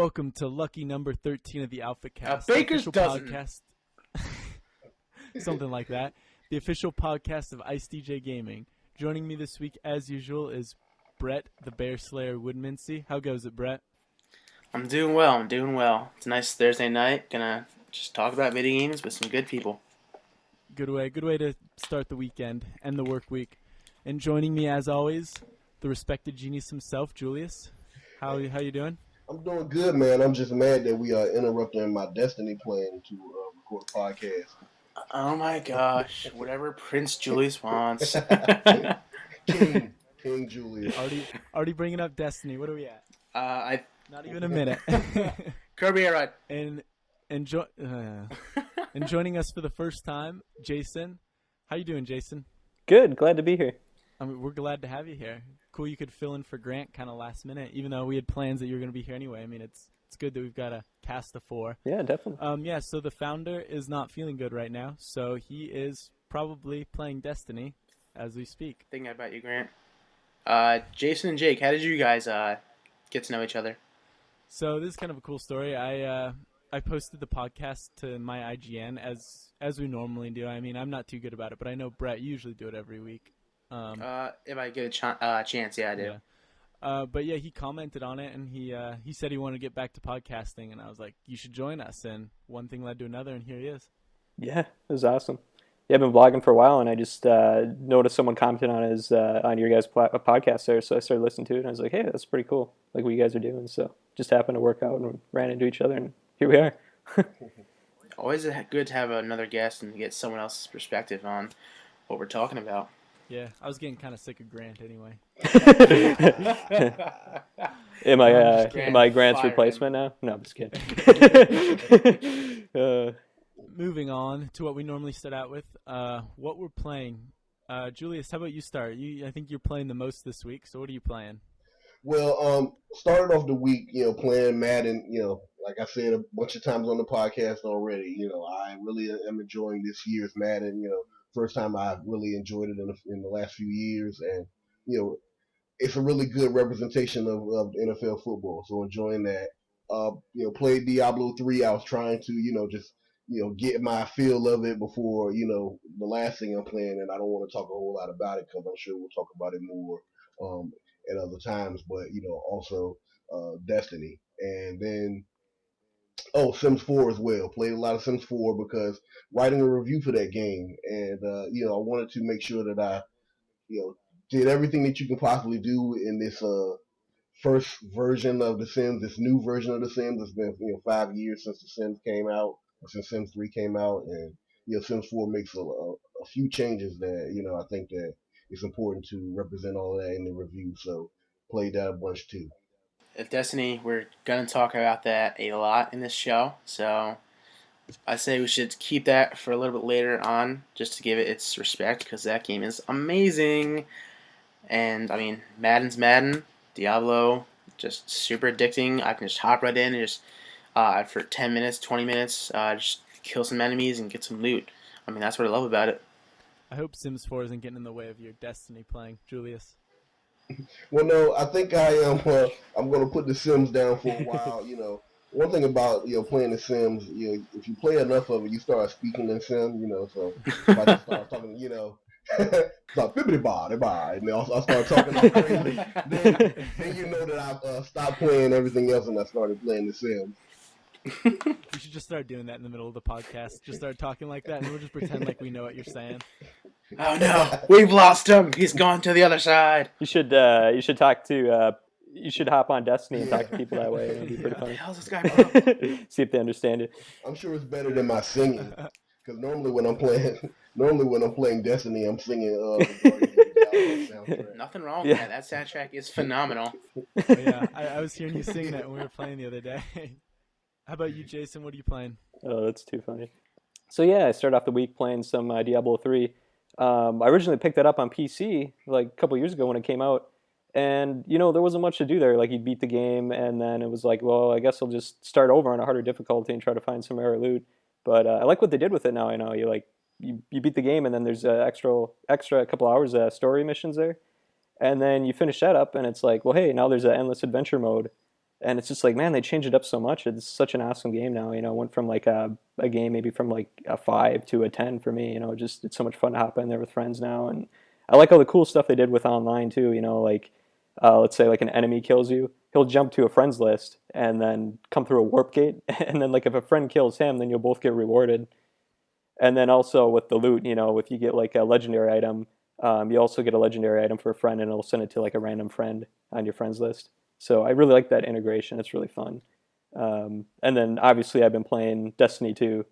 Welcome to lucky number 13 of the AlphaCast. Baker's dozen. Podcast. Something like that. The official podcast of Ice DJ Gaming. Joining me this week, as usual, is Brett, the Bear Slayer Woodmansey. How goes it, Brett? I'm doing well. It's a nice Thursday night. Gonna just talk about video games with some good people. Good way to start the weekend and the work week. And joining me, as always, the respected genius himself, Julius. How you doing? I'm doing good, man. I'm just mad that we are interrupting my Destiny plan to record a podcast. Oh my gosh! Whatever Prince Julius wants. King Julius. Already bringing up Destiny. What are we at? Not even a minute. Kirby, all right. And joining us for the first time, Jason. How you doing, Jason? Good. Glad to be here. We're glad to have you here. Cool, you could fill in for Grant kind of last minute, even though we had plans that you were going to be here anyway. I mean, it's good that we've got a cast of four. Yeah, definitely. So the founder is not feeling good right now, so he is probably playing Destiny as we speak. Thinking about you, Grant. Jason and Jake, how did you guys get to know each other? So this is kind of a cool story. I posted the podcast to my IGN as we normally do. I mean, I'm not too good about it, but I know Brett, you usually do it every week. If I get a chance, yeah, I do. Yeah. But yeah, he commented on it, and he said he wanted to get back to podcasting, and I was like, you should join us. And one thing led to another, and here he is. Yeah, it was awesome. Yeah, I've been vlogging for a while, and I just noticed someone commented on your guys' podcast there, so I started listening to it, and I was like, hey, that's pretty cool, like what you guys are doing. So just happened to work out and ran into each other, and here we are. Always good to have another guest and get someone else's perspective on what we're talking about. Yeah, I was getting kind of sick of Grant anyway. Am I Grant's replacement now? No, I'm just kidding. Moving on to what we normally start out with, what we're playing. Julius, how about you start? I think you're playing the most this week, so what are you playing? Well, started off the week, playing Madden, like I said a bunch of times on the podcast already, I really am enjoying this year's Madden, first time I've really enjoyed it in the last few years, and it's a really good representation of NFL football. So enjoying that. Played Diablo 3. I was trying to just get my feel of it before the last thing I'm playing, and I don't want to talk a whole lot about it because I'm sure we'll talk about it more at other times. But also Destiny, and then Sims 4 as well. Played a lot of Sims 4 because writing a review for that game, and I wanted to make sure that I did everything that you can possibly do in this first version of The Sims, this new version of The Sims. It's been 5 years since The Sims came out, or since Sims 3 came out, and Sims 4 makes a few changes that I think that it's important to represent all of that in the review. So played that a bunch too. At Destiny, we're going to talk about that a lot in this show, so I say we should keep that for a little bit later on, just to give it its respect, because that game is amazing. And, I mean, Madden's Madden, Diablo, just super addicting. I can just hop right in and just, for 10 minutes, 20 minutes, just kill some enemies and get some loot. I mean, that's what I love about it. I hope Sims 4 isn't getting in the way of your Destiny playing, Julius. Well, no, I think I am. I'm going to put the Sims down for a while. One thing about playing the Sims, if you play enough of it, you start speaking in Sim. So if I just start talking, start bibbity blah, and I'll start talking all crazy. then you know that I stopped playing everything else and I started playing the Sims. We should just start doing that in the middle of the podcast. Just start talking like that, and we'll just pretend like we know what you're saying. Oh no, we've lost him. He's gone to the other side. You should talk to. You should hop on Destiny and talk to people that way. It'll be pretty funny. What the hell's this guy about? See if they understand it. I'm sure it's better than my singing, because normally when I'm playing Destiny, I'm singing. Nothing wrong with that. That soundtrack is phenomenal. Yeah, I was hearing you sing that when we were playing the other day. How about you, Jason? What are you playing? Oh, that's too funny. So yeah, I started off the week playing some Diablo 3. I originally picked that up on PC like a couple years ago when it came out, and there wasn't much to do there. Like you beat the game, and then it was like, well, I guess I'll just start over on a harder difficulty and try to find some rare loot. But I like what they did with it now. You beat the game, and then there's extra couple hours story missions there, and then you finish that up, and it's like, well, hey, now there's an endless adventure mode. And it's just like, man, they changed it up so much. It's such an awesome game now. It went from like a game maybe from like a 5 to a 10 for me. Just it's so much fun to hop in there with friends now. And I like all the cool stuff they did with online too. Like let's say like an enemy kills you, he'll jump to a friends list and then come through a warp gate. And then like if a friend kills him, then you'll both get rewarded. And then also with the loot, if you get like a legendary item, you also get a legendary item for a friend, and it'll send it to like a random friend on your friends list. So I really like that integration. It's really fun. And then obviously I've been playing Destiny 2,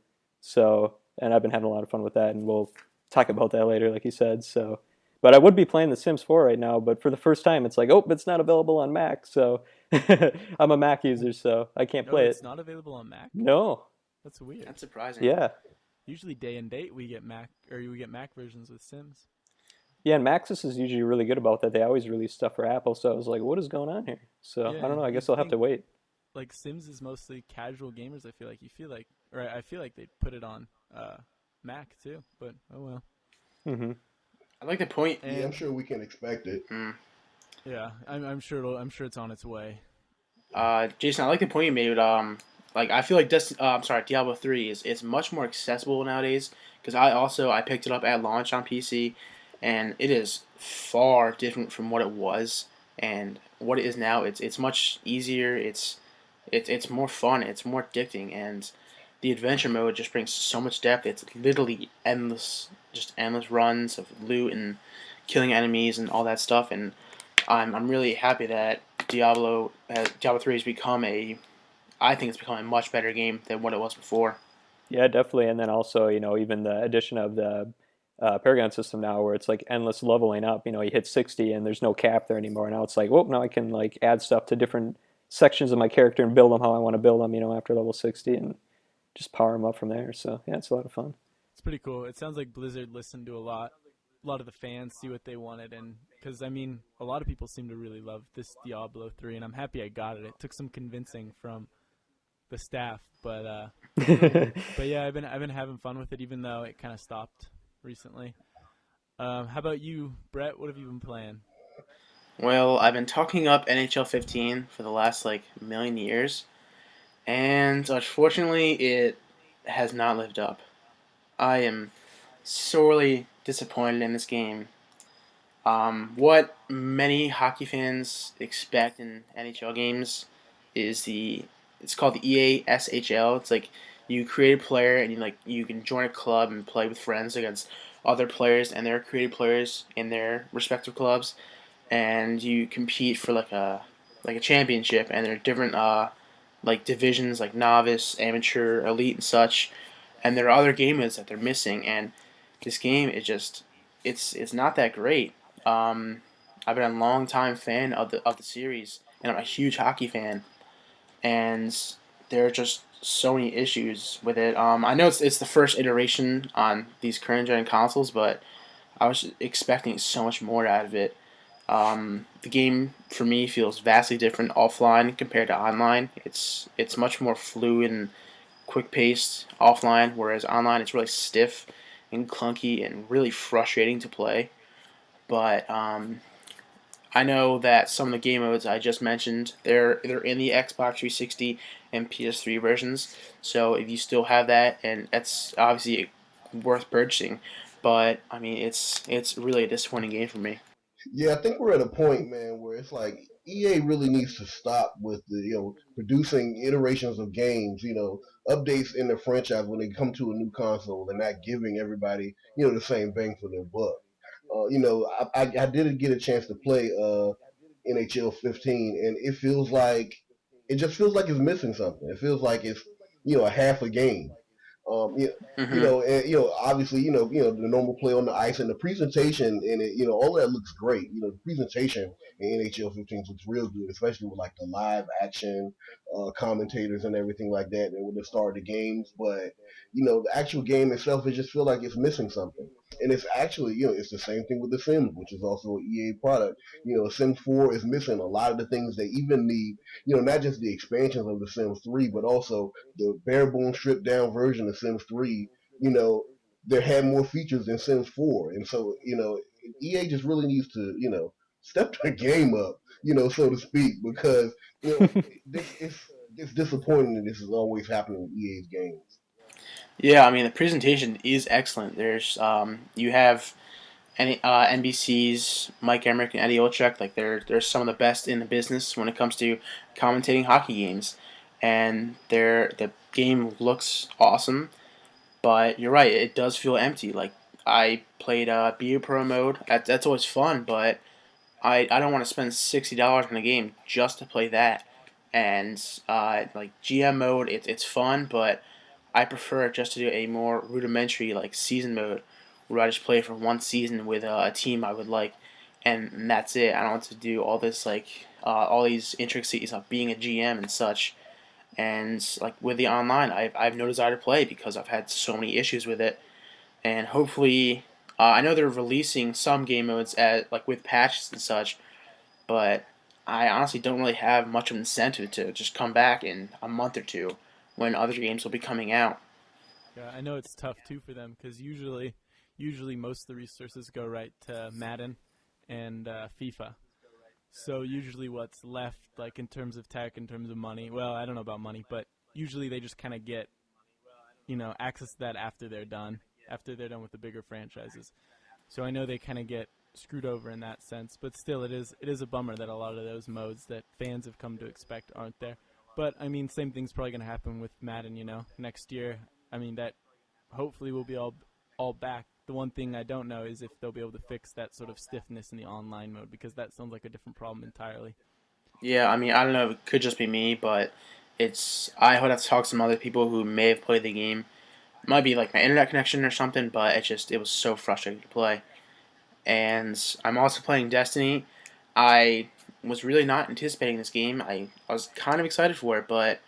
and I've been having a lot of fun with that, and we'll talk about that later, like you said. So, but I would be playing The Sims 4 right now, but for the first time, it's like, oh, it's not available on Mac. So I'm a Mac user, so I can't play it. It's not available on Mac? No. That's weird. That's surprising. Yeah. Usually day and date we get Mac versions with Sims. Yeah, and Maxis is usually really good about that. They always release stuff for Apple, so I was like, what is going on here? So Yeah, I don't know. I guess you'd I'll have to think- wait. Like Sims is mostly casual gamers. I feel like they put it on Mac too. But oh well. Mm-hmm. I like the point. Yeah, I'm sure we can expect it. Yeah, I'm sure it's on its way. Jason, I like the point you made. Like I feel like Diablo 3 is much more accessible nowadays because I picked it up at launch on PC, and it is far different from what it was and what it is now. It's much easier. It's more fun. It's more addicting, and the adventure mode just brings so much depth. It's literally endless, just endless runs of loot and killing enemies and all that stuff. And I'm really happy that Diablo 3 has become I think it's become a much better game than what it was before. Yeah, definitely. And then also, even the addition of the Paragon system now, where it's like endless leveling up. You hit 60 and there's no cap there anymore. Now it's like, well, now I can like add stuff to different sections of my character and build them how I want to build them. After level 60 and just power them up from there. So yeah, it's a lot of fun. It's pretty cool. It sounds like Blizzard listened to a lot of the fans, see what they wanted, and because a lot of people seem to really love this Diablo 3, and I'm happy I got it. It took some convincing from the staff, but yeah, I've been having fun with it, even though it kind of stopped recently. How about you, Brett? What have you been playing? Well, I've been talking up NHL 15 for the last million years, and unfortunately, it has not lived up. I am sorely disappointed in this game. What many hockey fans expect in NHL games is it's called the EASHL. It's like you create a player and you can join a club and play with friends against other players and their created players in their respective clubs, and you compete for a championship. And there are different divisions like novice, amateur, elite, and such. And there are other game modes that they're missing, and this game is just it's not that great. I've been a long time fan of the series, and I'm a huge hockey fan. And there are just so many issues with it. I know it's the first iteration on these current gen consoles, but I was expecting so much more out of it. The game for me feels vastly different offline compared to online. It's much more fluid and quick paced offline, whereas online it's really stiff and clunky and really frustrating to play. But I know that some of the game modes I just mentioned, they're in the Xbox 360 and PS3 versions. So if you still have that, and that's obviously worth purchasing. But I mean, it's really a disappointing game for me. Yeah, I think we're at a point, man, where it's like EA really needs to stop with the producing iterations of games, updates in the franchise when they come to a new console and not giving everybody the same bang for their buck. I didn't get a chance to play NHL 15, and it just feels like it's missing something. It feels like it's a half a game. You, Mm-hmm. obviously, the normal play on the ice and the presentation and it, all that looks great. The presentation in NHL 15 looks real good, especially with like the live action commentators and everything like that, and with the start of the games. But the actual game itself, it just feels like it's missing something. And it's actually, it's the same thing with The Sims, which is also an EA product. Sims 4 is missing a lot of the things they even need. Not just the expansions of The Sims 3, but also the bare bones stripped down version of Sims 3, that had more features than Sims 4. And so, EA just really needs to, step their game up, so to speak, because it's disappointing that this is always happening with EA's games. Yeah, I mean the presentation is excellent. There's you have NBC's Mike Emmerich and Eddie Olczyk. Like they're some of the best in the business when it comes to commentating hockey games, and the game looks awesome. But you're right, it does feel empty. Like I played Beer Pro mode. That's always fun, but I don't want to spend $60 on a game just to play that. And like GM mode, it's fun, but I prefer just to do a more rudimentary like season mode where I just play for one season with a team I would like, and that's it. I don't want to do all this like all these intricacies of being a GM and such. And like with the online, I've no desire to play because I've had so many issues with it. And hopefully, I know they're releasing some game modes at like with patches and such, but I honestly don't really have much of an incentive to just come back in a month or two when other games will be coming out. Yeah, I know it's tough too for them because usually most of the resources go right to Madden and FIFA. So usually what's left, like in terms of tech, in terms of money, well, I don't know about money, but usually they just kind of get, access to that after they're done with the bigger franchises. So I know they kind of get screwed over in that sense, but still it is a bummer that a lot of those modes that fans have come to expect aren't there. But I mean, same thing's probably going to happen with Madden, next year. I mean, that hopefully will be all back. The one thing I don't know is if they'll be able to fix that sort of stiffness in the online mode, because that sounds like a different problem entirely. Yeah, I mean, I don't know. It could just be me, but I would have to talk to some other people who may have played the game. It might be like my internet connection or something, but it was so frustrating to play. And I'm also playing Destiny. I was really not anticipating this game. I was kind of excited for it, but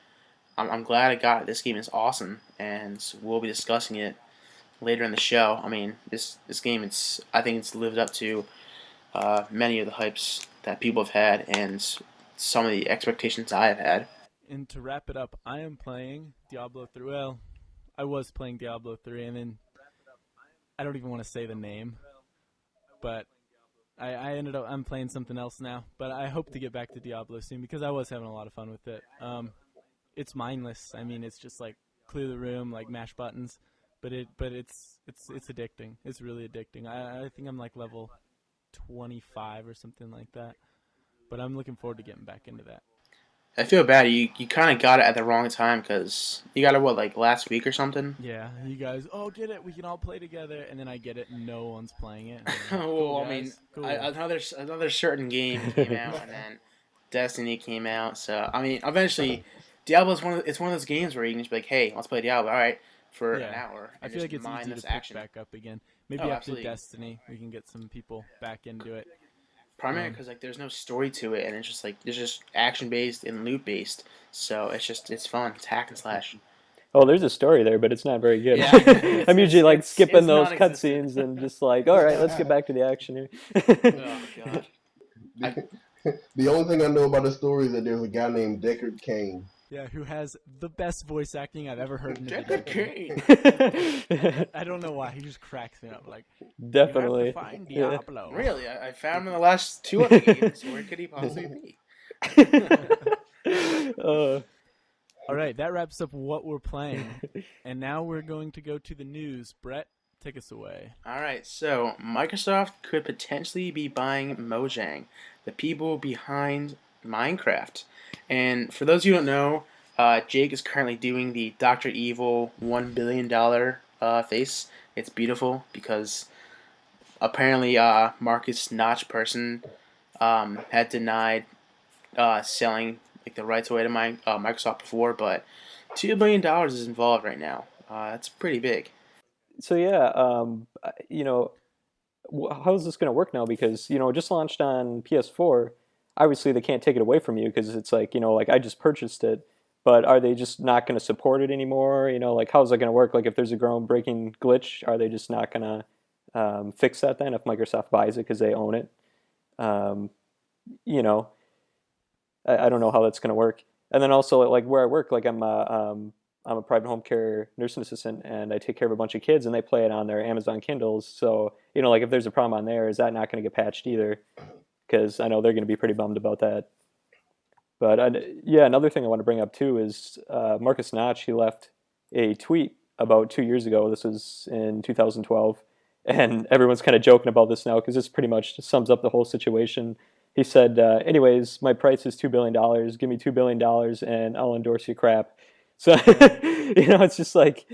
I'm glad I got it. This game is awesome, and we'll be discussing it later in the show. I mean, this game, I think it's lived up to many of the hypes that people have had and some of the expectations I have had. And to wrap it up, I am playing Diablo 3. Well, I was playing Diablo 3, and then I don't even want to say the name, but I ended up, I'm playing something else now, but I hope to get back to Diablo soon because I was having a lot of fun with it. It's mindless. I mean, it's just like clear the room, like mash buttons, but it's addicting. It's really addicting. I think I'm like level 25 or something like that, but I'm looking forward to getting back into that. I feel bad. You kind of got it at the wrong time because you got it, what, like last week or something? Yeah, you guys, get it. We can all play together, and then I get it, and no one's playing it. Well, Cool, I mean, guys. Cool. another certain game came out, and then Destiny came out. So I mean, eventually, Diablo's it's one of those games where you can just be like, hey, let's play Diablo. All right, for an hour. I feel like it's easy to pick back up again. Maybe after absolutely. Destiny, we can get some people back into it. Primarily because like there's no story to it, and it's just like it's just action based and loot based. So it's fun. It's hack and slash. Oh, there's a story there, but it's not very good. Yeah, I'm usually like skipping it's those non-existent. cutscenes and just like, all right, let's get back to the action here. Oh god. The only thing I know about the story is that there's a guy named Deckard Cain. Yeah, who has the best voice acting I've ever heard in a Deckard video. Cain. I don't know why. He just cracks me up. Like, Definitely. you have to find Diablo. Really, I found him in the last 2 other games. Where could he possibly be? All right, that wraps up what we're playing. And now we're going to go to the news. Brett, take us away. All right, so Microsoft could potentially be buying Mojang, the people behind Minecraft. And for those who don't know, Jake is currently doing the Dr. Evil $1 billion face. It's beautiful because apparently Marcus Notch person had denied selling like the rights away to Microsoft before, but $2 billion is involved right now. That's pretty big. So yeah, how is this going to work now? Because it just launched on PS4. Obviously, they can't take it away from you because it's like like I just purchased it. But are they just not going to support it anymore? Like how's that going to work? Like if there's a groundbreaking glitch, are they just not going to fix that then if Microsoft buys it because they own it? I don't know how that's going to work. And then also like where I work, like I'm a private home care nursing assistant, and I take care of a bunch of kids, and they play it on their Amazon Kindles. So like if there's a problem on there, is that not going to get patched either? because I know they're going to be pretty bummed about that. But yeah, another thing I want to bring up too is Marcus Notch. He left a tweet about 2 years ago. This was in 2012, and everyone's kind of joking about this now because this pretty much sums up the whole situation. He said, "Anyways, my price is $2 billion. Give me $2 billion, and I'll endorse your crap." So it's just like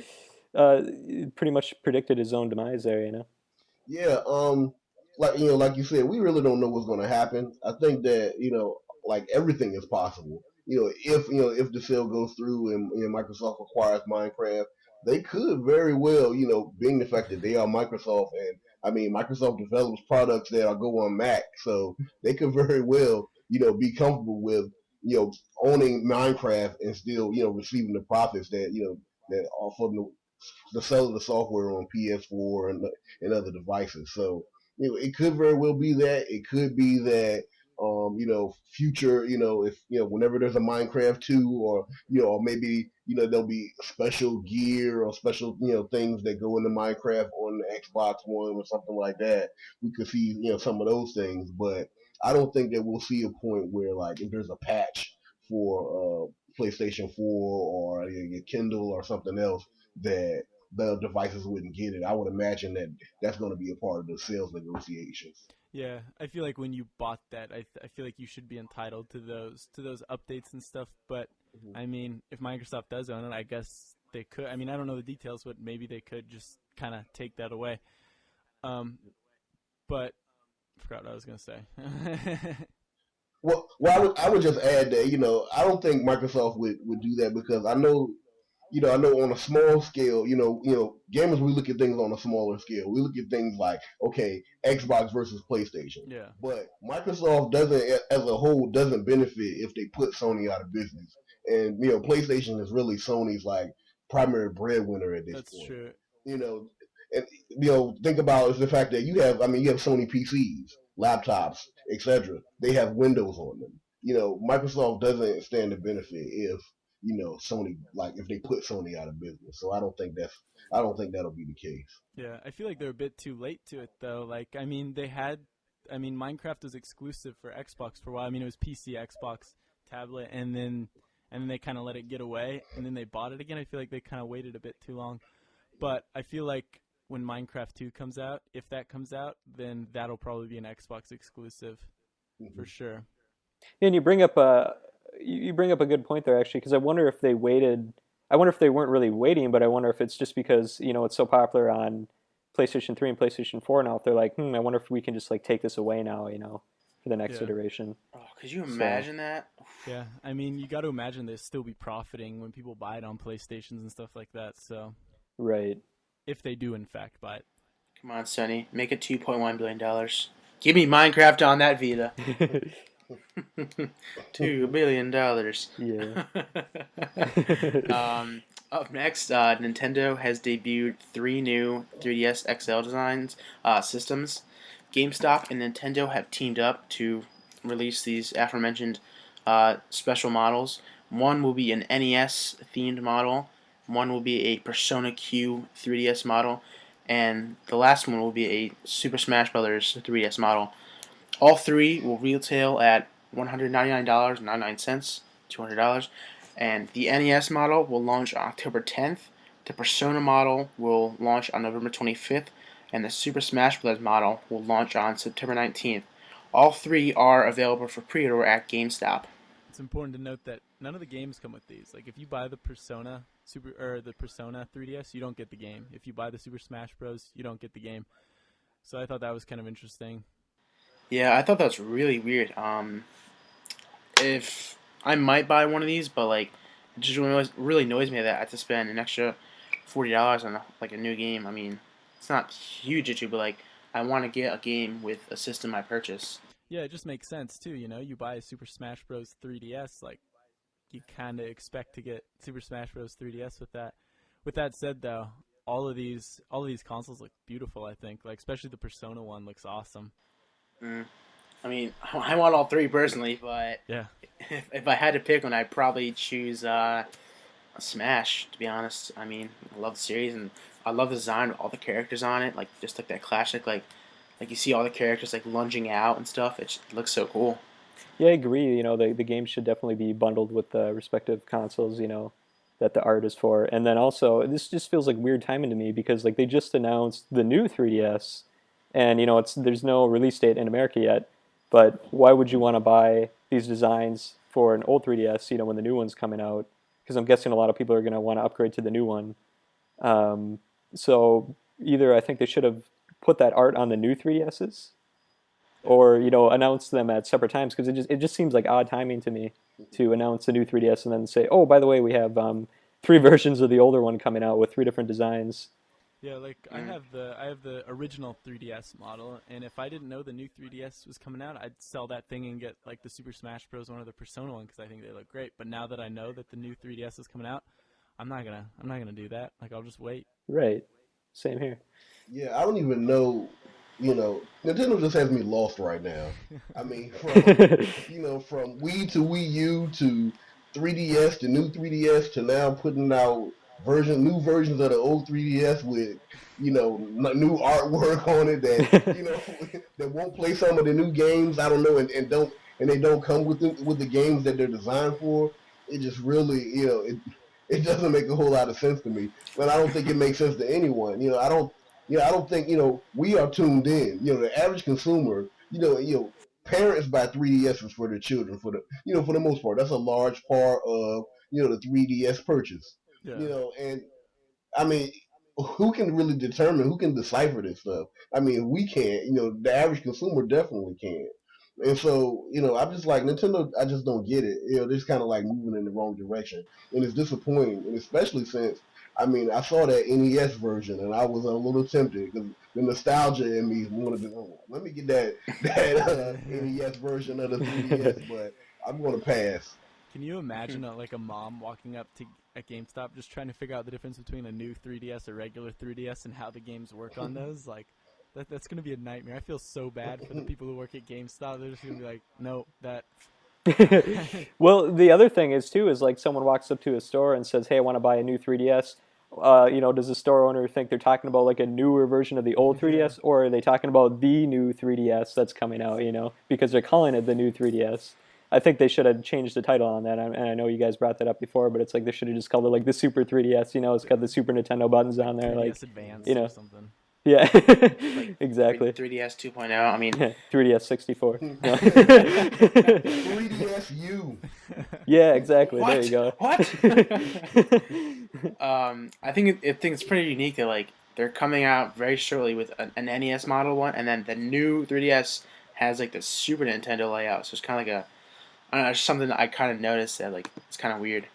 pretty much predicted his own demise there. Yeah, like you said, we really don't know what's going to happen. I think that like everything is possible. If the sale goes through and Microsoft acquires Minecraft, they could very well, being the fact that they are Microsoft, and I mean Microsoft develops products that go on Mac, so they could very well, be comfortable with owning Minecraft and still receiving the profits that that are from the sale of the software on PS4 and other devices. So it could very well be that. It could be that future, if whenever there's a Minecraft 2, or maybe there'll be special gear or special things that go into Minecraft on the Xbox One or something like that. We could see some of those things, but I don't think that we'll see a point where, like, if there's a patch for PlayStation 4 or a Kindle or something else, that the devices wouldn't get it. I would imagine that that's going to be a part of the sales negotiations. Yeah, I feel like when you bought that, I feel like you should be entitled to those updates and stuff. But I mean, if Microsoft does own it, I guess they could. I mean, I don't know the details, but maybe they could just kind of take that away. But I forgot what I was gonna say. Well, I would just add that I don't think Microsoft would do that, because I know on a small scale, gamers, we look at things on a smaller scale. We look at things like, okay, Xbox versus PlayStation. Yeah, But Microsoft doesn't, as a whole, doesn't benefit if they put Sony out of business. And PlayStation is really Sony's like primary breadwinner at this that's point. true. You know, and think about is the fact that you have Sony PCs, laptops, etc. They have Windows on them. Microsoft doesn't stand to benefit if Sony, like, if they put Sony out of business. So I don't think that'll be the case. Yeah, I feel like they're a bit too late to it though. Like, I mean, Minecraft was exclusive for Xbox for a while. I mean, it was PC, Xbox, tablet, and then they kind of let it get away, and then they bought it again. I feel like they kind of waited a bit too long. But I feel like when Minecraft 2 comes out, if that comes out, then that'll probably be an Xbox exclusive for sure. And you bring up a good point there, actually, because I wonder if they waited. I wonder if they weren't really waiting, but I wonder if it's just because it's so popular on PlayStation 3 and PlayStation 4 now. If they're like, I wonder if we can just like take this away now, for the next iteration. Oh, could you imagine that? Yeah, I mean, you got to imagine they'll still be profiting when people buy it on PlayStations and stuff like that. So, right. If they do in fact buy it. Come on, Sonny, make it $2.1 billion. Give me Minecraft on that Vita. $2 billion. Yeah. Up next, Nintendo has debuted 3 new 3DS XL designs systems. GameStop and Nintendo have teamed up to release these aforementioned special models. One will be an NES themed model. One will be a Persona Q 3DS model, and the last one will be a Super Smash Bros. 3DS model. All 3 will retail at $199.99, $200, and the NES model will launch on October 10th. The Persona model will launch on November 25th, and the Super Smash Bros. Model will launch on September 19th. All 3 are available for pre-order at GameStop. It's important to note that none of the games come with these. Like, if you buy the Persona the Persona 3DS, you don't get the game. If you buy the Super Smash Bros., you don't get the game. So I thought that was kind of interesting. Yeah, I thought that was really weird. If I might buy one of these, but like, it just really annoys me that I have to spend an extra $40 on a new game. I mean, it's not a huge issue, but like, I want to get a game with a system I purchase. Yeah, it just makes sense too. You buy a Super Smash Bros. 3DS, like, you kind of expect to get Super Smash Bros. 3DS with that. With that said, though, all of these consoles look beautiful. I think, like, especially the Persona one looks awesome. I mean, I want all 3 personally, but Yeah, if I had to pick one, I'd probably choose Smash. To be honest, I mean, I love the series and I love the design of all the characters on it. Like, just like that classic, like Like you see all the characters like lunging out and stuff. It looks so cool. Yeah, I agree. The game should definitely be bundled with the respective consoles, that the art is for. And then also, this just feels like weird timing to me because like they just announced the new 3DS, and there's no release date in America yet. But why would you want to buy these designs for an old 3DS, when the new one's coming out? Because I'm guessing a lot of people are going to want to upgrade to the new one. So either I think they should have put that art on the new 3DSs, or announce them at separate times, because it just seems like odd timing to me to announce the new 3DS and then say, oh, by the way, we have three versions of the older one coming out with three different designs. Yeah, like I have the original 3DS model, and if I didn't know the new 3DS was coming out, I'd sell that thing and get like the Super Smash Bros. One or the Persona one because I think they look great. But now that I know that the new 3DS is coming out, I'm not gonna do that. Like I'll just wait. Right. Same here. Yeah, I don't even know. Nintendo just has me lost right now. I mean, from from Wii to Wii U to 3DS to new 3DS to now putting out new versions of the old 3DS with new artwork on it that that won't play some of the new games. I don't know, and they don't come with the games that they're designed for. It just really it doesn't make a whole lot of sense to me, but I don't think it makes sense to anyone. I don't think we are tuned in. The average consumer, parents buy 3DSs for their children for the most part. That's a large part of the 3DS purchase. Yeah. And I mean, who can really determine? Who can decipher this stuff? I mean, we can't. The average consumer definitely can't. And so, I'm just like Nintendo. I just don't get it. They're just kind of like moving in the wrong direction, and it's disappointing. And especially since, I mean, I saw that NES version, and I was a little tempted because the nostalgia in me wanted to. Oh, let me get that NES version of the 3DS, but I'm going to pass. Can you imagine a mom walking up to a GameStop just trying to figure out the difference between a new 3DS or regular 3DS and how the games work on those? Like, that's going to be a nightmare. I feel so bad for the people who work at GameStop. They're just going to be like, no, that. Well, the other thing is like someone walks up to a store and says, hey, I want to buy a new 3DS. Does the store owner think they're talking about like a newer version of the old 3DS, or are they talking about the new 3DS that's coming out, because they're calling it the new 3DS? I think they should have changed the title on that, and I know you guys brought that up before, but it's like they should have just called it like the Super 3DS. It's got the Super Nintendo buttons on there, 3DS like Advance or something. Yeah, Like exactly. 3DS 2.0. I mean, 3DS 64. No. 3DSU. Yeah, exactly. What? There you go. What? I think it's pretty unique that like they're coming out very shortly with an NES model one, and then the new 3DS has like the Super Nintendo layout. So it's kind of like I don't know, it's something that I kind of noticed that like it's kind of weird.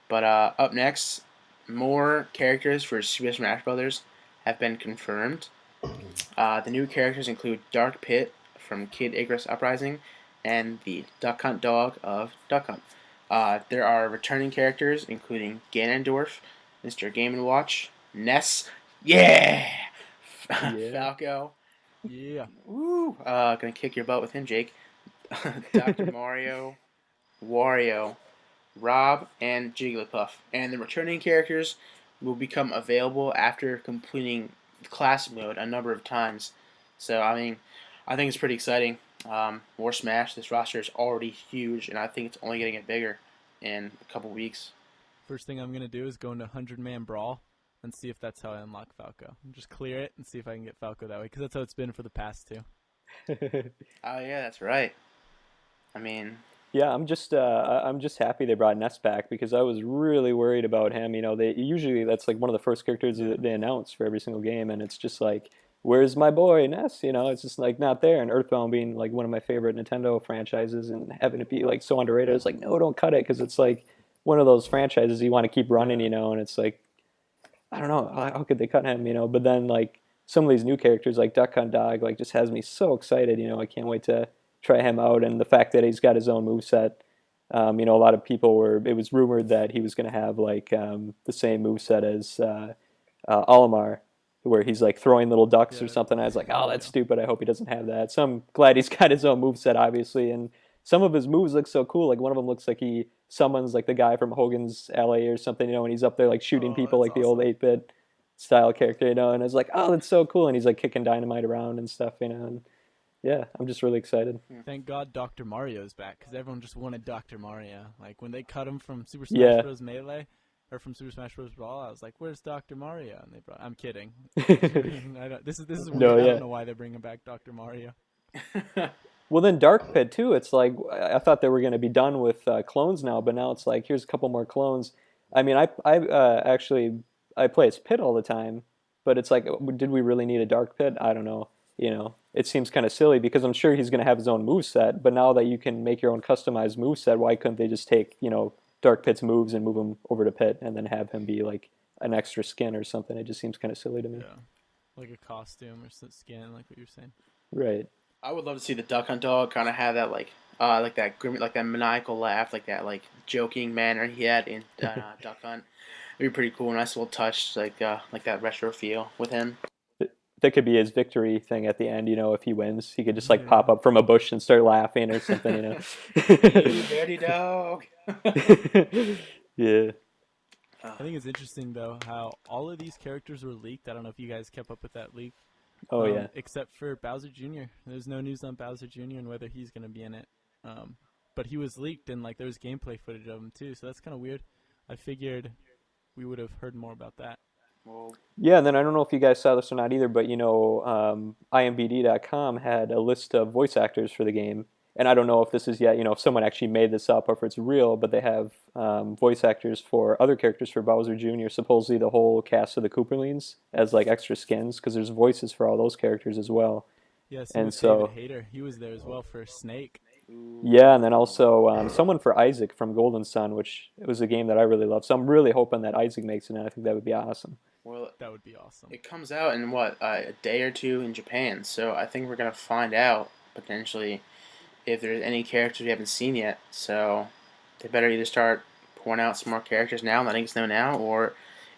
But up next, more characters for Super Smash Brothers have been confirmed. The new characters include Dark Pit from Kid Icarus Uprising and the Duck Hunt dog of Duck Hunt. There are returning characters including Ganondorf, Mr. Game & Watch, Ness, yeah! Falco, Yeah. woo! Gonna kick your butt with him, Jake. Dr. Mario, Wario, Rob, and Jigglypuff. And the returning characters will become available after completing classic mode a number of times. So, I mean, I think it's pretty exciting. More Smash. This roster is already huge, and I think it's only going to get bigger in a couple weeks. First thing I'm going to do is go into 100-man Brawl and see if that's how I unlock Falco. Just clear it and see if I can get Falco that way, because that's how it's been for the past two. Oh, yeah, that's right. I mean... Yeah, I'm just happy they brought Ness back, because I was really worried about him. They usually that's like one of the first characters that they announce for every single game, and it's just like, where's my boy Ness? It's just like not there. And Earthbound being like one of my favorite Nintendo franchises, and having it be like so underrated, it's like, no, don't cut it, because it's like one of those franchises you want to keep running, and it's like, I don't know, how could they cut him, But then like some of these new characters like Duck Hunt Dog like just has me so excited, I can't wait to try him out, and the fact that he's got his own moveset. A lot of people it was rumored that he was going to have like the same moveset as Olimar, where he's like throwing little ducks or something. I was like, oh, that's stupid. I hope he doesn't have that. So I'm glad he's got his own moveset, obviously, and some of his moves look so cool. Like one of them looks like he summons like the guy from Hogan's Alley or something, and he's up there like shooting people like the old 8-bit. style character, and I was like, oh, that's so cool, and he's like kicking dynamite around and stuff, and yeah, I'm just really excited. Thank God Dr. Mario's back, because everyone just wanted Dr. Mario. Like, when they cut him from Super Smash Bros. Melee, or from Super Smash Bros. Brawl, I was like, where's Dr. Mario? And they brought... I'm kidding. This is weird. No, yeah. I don't know why they're bringing back Dr. Mario. Well, then Dark Pit, too, it's like, I thought they were going to be done with clones now, but now it's like, here's a couple more clones. I mean, actually, I play as Pit all the time, but it's like, did we really need a Dark Pit? I don't know. It seems kind of silly because I'm sure he's going to have his own moveset, but now that you can make your own customized moveset, why couldn't they just take, Dark Pit's moves and move him over to Pit and then have him be like an extra skin or something? It just seems kind of silly to me. Yeah, like a costume or some skin, like what you're saying. Right. I would love to see the Duck Hunt dog kind of have that like that grim, like that maniacal laugh, like that like joking manner he had in Duck Hunt. It'd be pretty cool, nice little touch, like that retro feel with him. That could be his victory thing at the end, if he wins. He could just like pop up from a bush and start laughing or something, You dirty dog. Yeah. I think it's interesting, though, how all of these characters were leaked. I don't know if you guys kept up with that leak. Oh, yeah. Except for Bowser Jr. There's no news on Bowser Jr. and whether he's going to be in it. But he was leaked, and like there was gameplay footage of him, too. So that's kind of weird. I figured we would have heard more about that. Well, yeah, and then I don't know if you guys saw this or not either, but IMBD.com had a list of voice actors for the game, and I don't know if this is yet, if someone actually made this up or if it's real, but they have voice actors for other characters for Bowser Jr., supposedly the whole cast of the Kooperlings as like extra skins, because there's voices for all those characters as well. Yes, and so David Hayter, he was there as well for Snake. Yeah, and then also someone for Isaac from Golden Sun, which was a game that I really love. So I'm really hoping that Isaac makes it, and I think that would be awesome. Well, that would be awesome. It comes out in a day or two in Japan, so I think we're gonna find out potentially if there's any characters we haven't seen yet. So they better either start pouring out some more characters now, letting us know now, or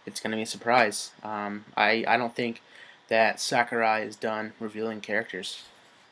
it's gonna be a surprise. I don't think that Sakurai is done revealing characters.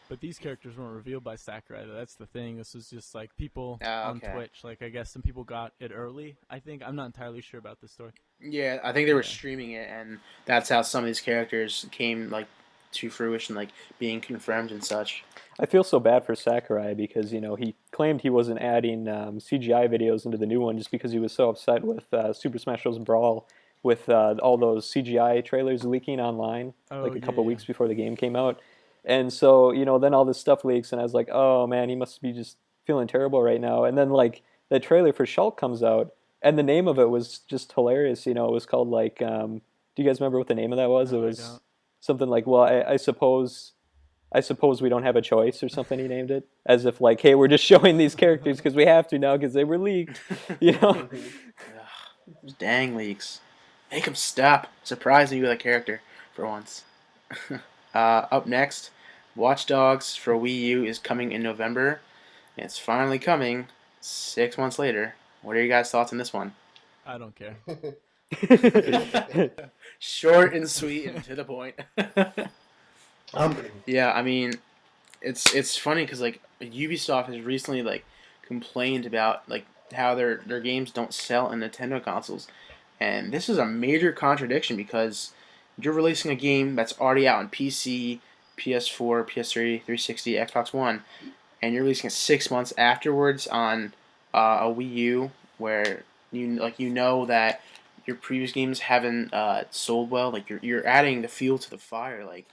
But these characters weren't revealed by Sakurai, though. That's the thing. This was just like people on Twitch. Like, I guess some people got it early. I'm not entirely sure about this story. Yeah, I think they were streaming it, and that's how some of these characters came like to fruition, like being confirmed and such. I feel so bad for Sakurai because he claimed he wasn't adding CGI videos into the new one just because he was so upset with Super Smash Bros. Brawl with all those CGI trailers leaking online a couple weeks before the game came out. And so, then all this stuff leaks, and I was like, oh, man, he must be just feeling terrible right now. And then, like, the trailer for Shulk comes out, and the name of it was just hilarious. It was called, like, do you guys remember what the name of that was? No, it was something like, well, I suppose we don't have a choice or something, he named it. As if, like, hey, we're just showing these characters because we have to now because they were leaked, Dang leaks. Make them stop. Surprising you with a character for once. Up next, Watch Dogs for Wii U is coming in November. It's finally coming 6 months later. What are your guys' thoughts on this one? I don't care. Short and sweet and to the point. Yeah, I mean, it's funny because like Ubisoft has recently like complained about like how their games don't sell in Nintendo consoles, and this is a major contradiction because you're releasing a game that's already out on PC, PS4, PS3, 360, Xbox One, and you're releasing it 6 months afterwards on a Wii U, where you know that your previous games haven't sold well. Like you're adding the fuel to the fire. Like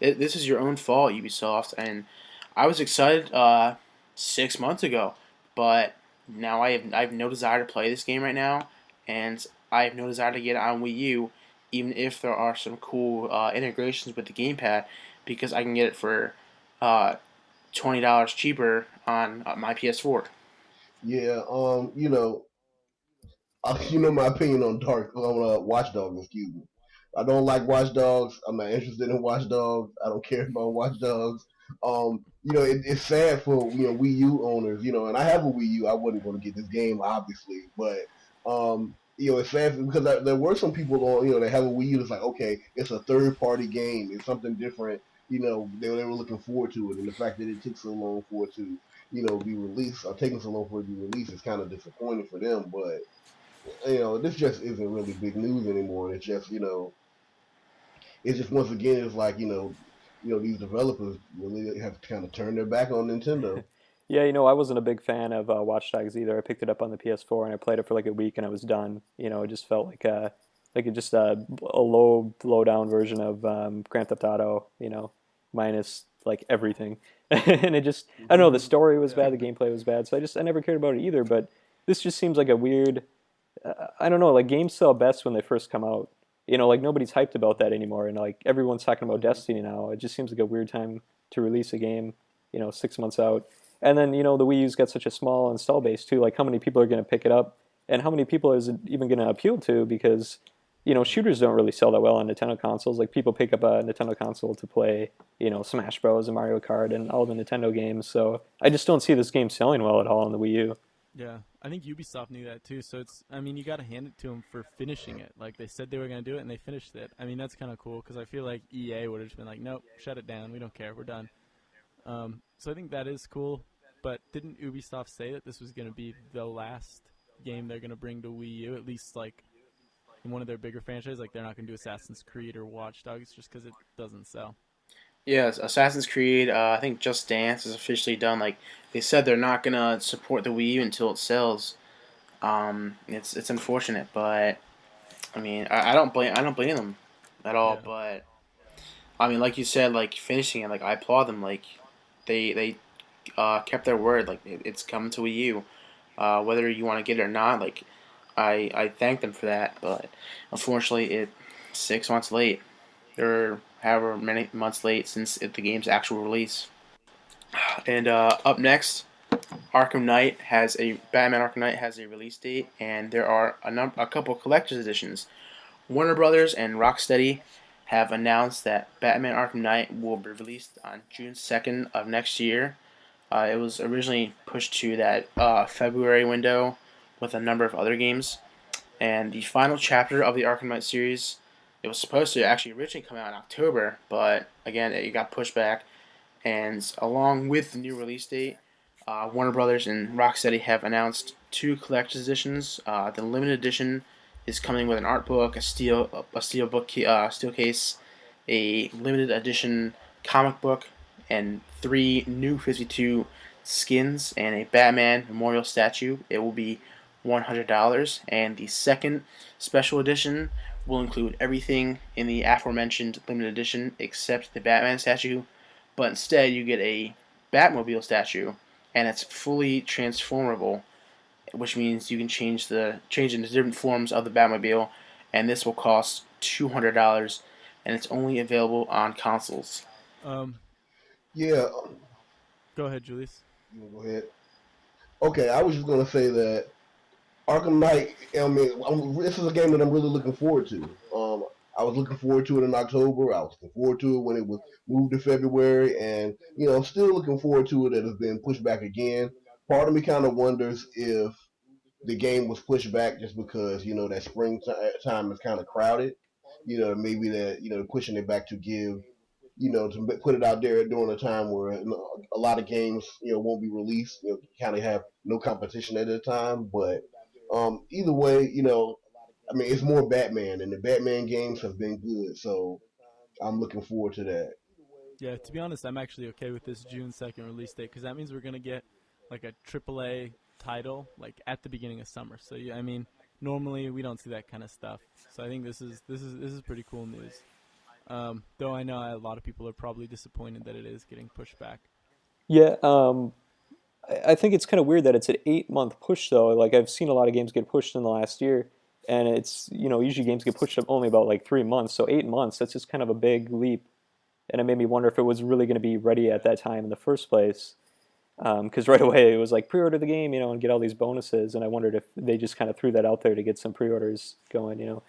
this is your own fault, Ubisoft. And I was excited 6 months ago, but now I have no desire to play this game right now, and I have no desire to get it on Wii U, even if there are some cool integrations with the gamepad, because I can get it for $20 cheaper on my PS4. Yeah, my opinion on Watch Dogs. Excuse me. I don't like Watch Dogs. I'm not interested in Watch Dogs. I don't care about Watch Dogs. It's sad for Wii U owners. And I have a Wii U. I wasn't going to get this game, obviously, but it's sad because there were some people on that have a Wii U that's like, okay, it's a third party game. It's something different. They were looking forward to it, and the fact that it took so long for it to be released, or taking so long for it to be released, is kind of disappointing for them. But this just isn't really big news anymore. It's just it's just once again it's like these developers really have to kind of turn their back on Nintendo. Yeah, I wasn't a big fan of Watch Dogs either. I picked it up on the PS4 and I played it for like a week and I was done. It just felt like it just a low down version of Grand Theft Auto. Minus like everything, and it just I don't know. The story was Yeah. bad, the gameplay was bad, so I never cared about it either. But this just seems like a weird. I don't know. Like games sell best when they first come out. Like nobody's hyped about that anymore, and like everyone's talking about Destiny now. It just seems like a weird time to release a game. 6 months out, and then the Wii U's got such a small install base too. Like how many people are going to pick it up, and how many people is it even going to appeal to? Because shooters don't really sell that well on Nintendo consoles. Like people pick up a Nintendo console to play Smash Bros. And Mario Kart and all the Nintendo games. So I just don't see this game selling well at all on the Wii U. Yeah, I think Ubisoft knew that too. So you got to hand it to them for finishing it. Like they said they were going to do it, and they finished it. I mean, that's kind of cool because I feel like EA would have just been like, nope, shut it down. We don't care. We're done. So I think that is cool. But didn't Ubisoft say that this was going to be the last game they're going to bring to Wii U? At least like in one of their bigger franchises, like they're not going to do Assassin's Creed or Watch Dogs just because it doesn't sell. Yes, Assassin's Creed. I think Just Dance is officially done. Like they said, they're not gonna support the Wii U until it sells. It's unfortunate, but I mean, I don't blame them at all. Yeah, But I mean, like you said, like finishing it, like I applaud them. Like they kept their word. Like it's coming to Wii U, whether you want to get it or not. Like I thank them for that. But unfortunately, 6 months late. Or however many months late since the game's actual release. And up next, Batman Arkham Knight has a release date, and there are a couple collector's editions. Warner Brothers and Rocksteady have announced that Batman Arkham Knight will be released on June 2nd of next year. It was originally pushed to that February window with a number of other games. And the final chapter of the Arkham Knight series, it was supposed to actually originally come out in October, but again, it got pushed back. And along with the new release date, Warner Brothers and Rocksteady have announced two collector's editions. The limited edition is coming with an art book, steel case, a limited edition comic book, and three new 52 skins and a Batman memorial statue. It will be $100, and the second special edition will include everything in the aforementioned limited edition except the Batman statue, but instead you get a Batmobile statue, and it's fully transformable, which means you can change into different forms of the Batmobile, and this will cost $200, and it's only available on consoles. Um, Yeah, go ahead, Julius. you wanna go ahead. Okay, I was just gonna say that Arkham Knight. I mean, this is a game that I'm really looking forward to. I was looking forward to it in October. I was looking forward to it when it was moved to February, and I'm still looking forward to it. That has been pushed back again. Part of me kind of wonders if the game was pushed back just because that spring time is kind of crowded. Maybe that pushing it back to give to put it out there during a time where a lot of games won't be released. Kind of have no competition at the time. But either way, I mean, it's more Batman, and the Batman games have been good, so I'm looking forward to that. Yeah, to be honest, I'm actually okay with this June 2nd release date because that means we're gonna get like a AAA title like at the beginning of summer. So yeah, I mean, normally we don't see that kind of stuff. So I think this is pretty cool news. Though I know a lot of people are probably disappointed that it is getting pushed back. Yeah, I think it's kind of weird that it's an 8 month push though. Like I've seen a lot of games get pushed in the last year, and it's usually games get pushed up only about like 3 months. So 8 months, that's just kind of a big leap, and it made me wonder if it was really going to be ready at that time in the first place. Because right away it was like pre-order the game, and get all these bonuses, and I wondered if they just kind of threw that out there to get some pre-orders going.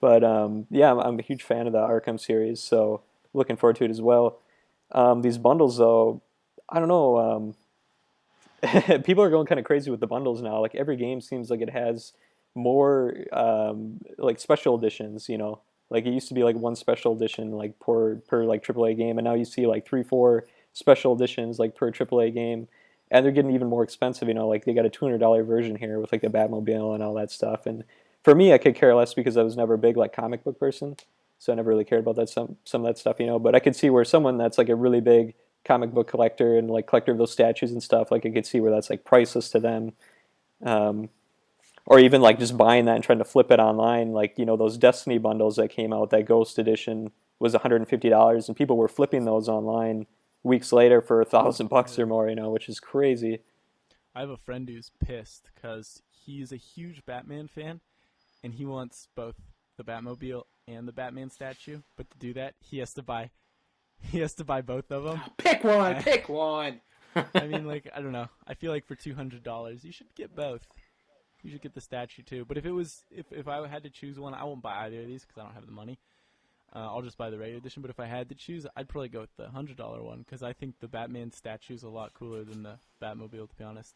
But yeah, I'm a huge fan of the Arkham series, so looking forward to it as well. These bundles, though, I don't know. People are going kind of crazy with the bundles now. Like every game seems like it has more like special editions. Like it used to be like one special edition like per like AAA game, and now you see like 3-4 special editions like per AAA game, and they're getting even more expensive. Like they got a $200 version here with like the Batmobile and all that stuff. And for me, I could care less because I was never a big like comic book person. so I never really cared about that some of that stuff, you know. But I could see where someone that's like a really big comic book collector and like collector of those statues and stuff, like I could see where that's like priceless to them. Um, or even like just buying that and trying to flip it online, like, you know, those Destiny bundles that came out, that Ghost edition was $150, and people were flipping those online weeks later for $1,000 or more, you know, which is crazy. I have a friend who's pissed because he's a huge Batman fan, and he wants both the Batmobile and the Batman statue. But to do that, he has to buy both of them. Pick one. Pick one. I mean, like, I don't know. I feel like for $200, you should get both. You should get the statue too. But if I had to choose one, I won't buy either of these because I don't have the money. I'll just buy the regular edition. But if I had to choose, I'd probably go with the $100 one because I think the Batman statue is a lot cooler than the Batmobile, to be honest.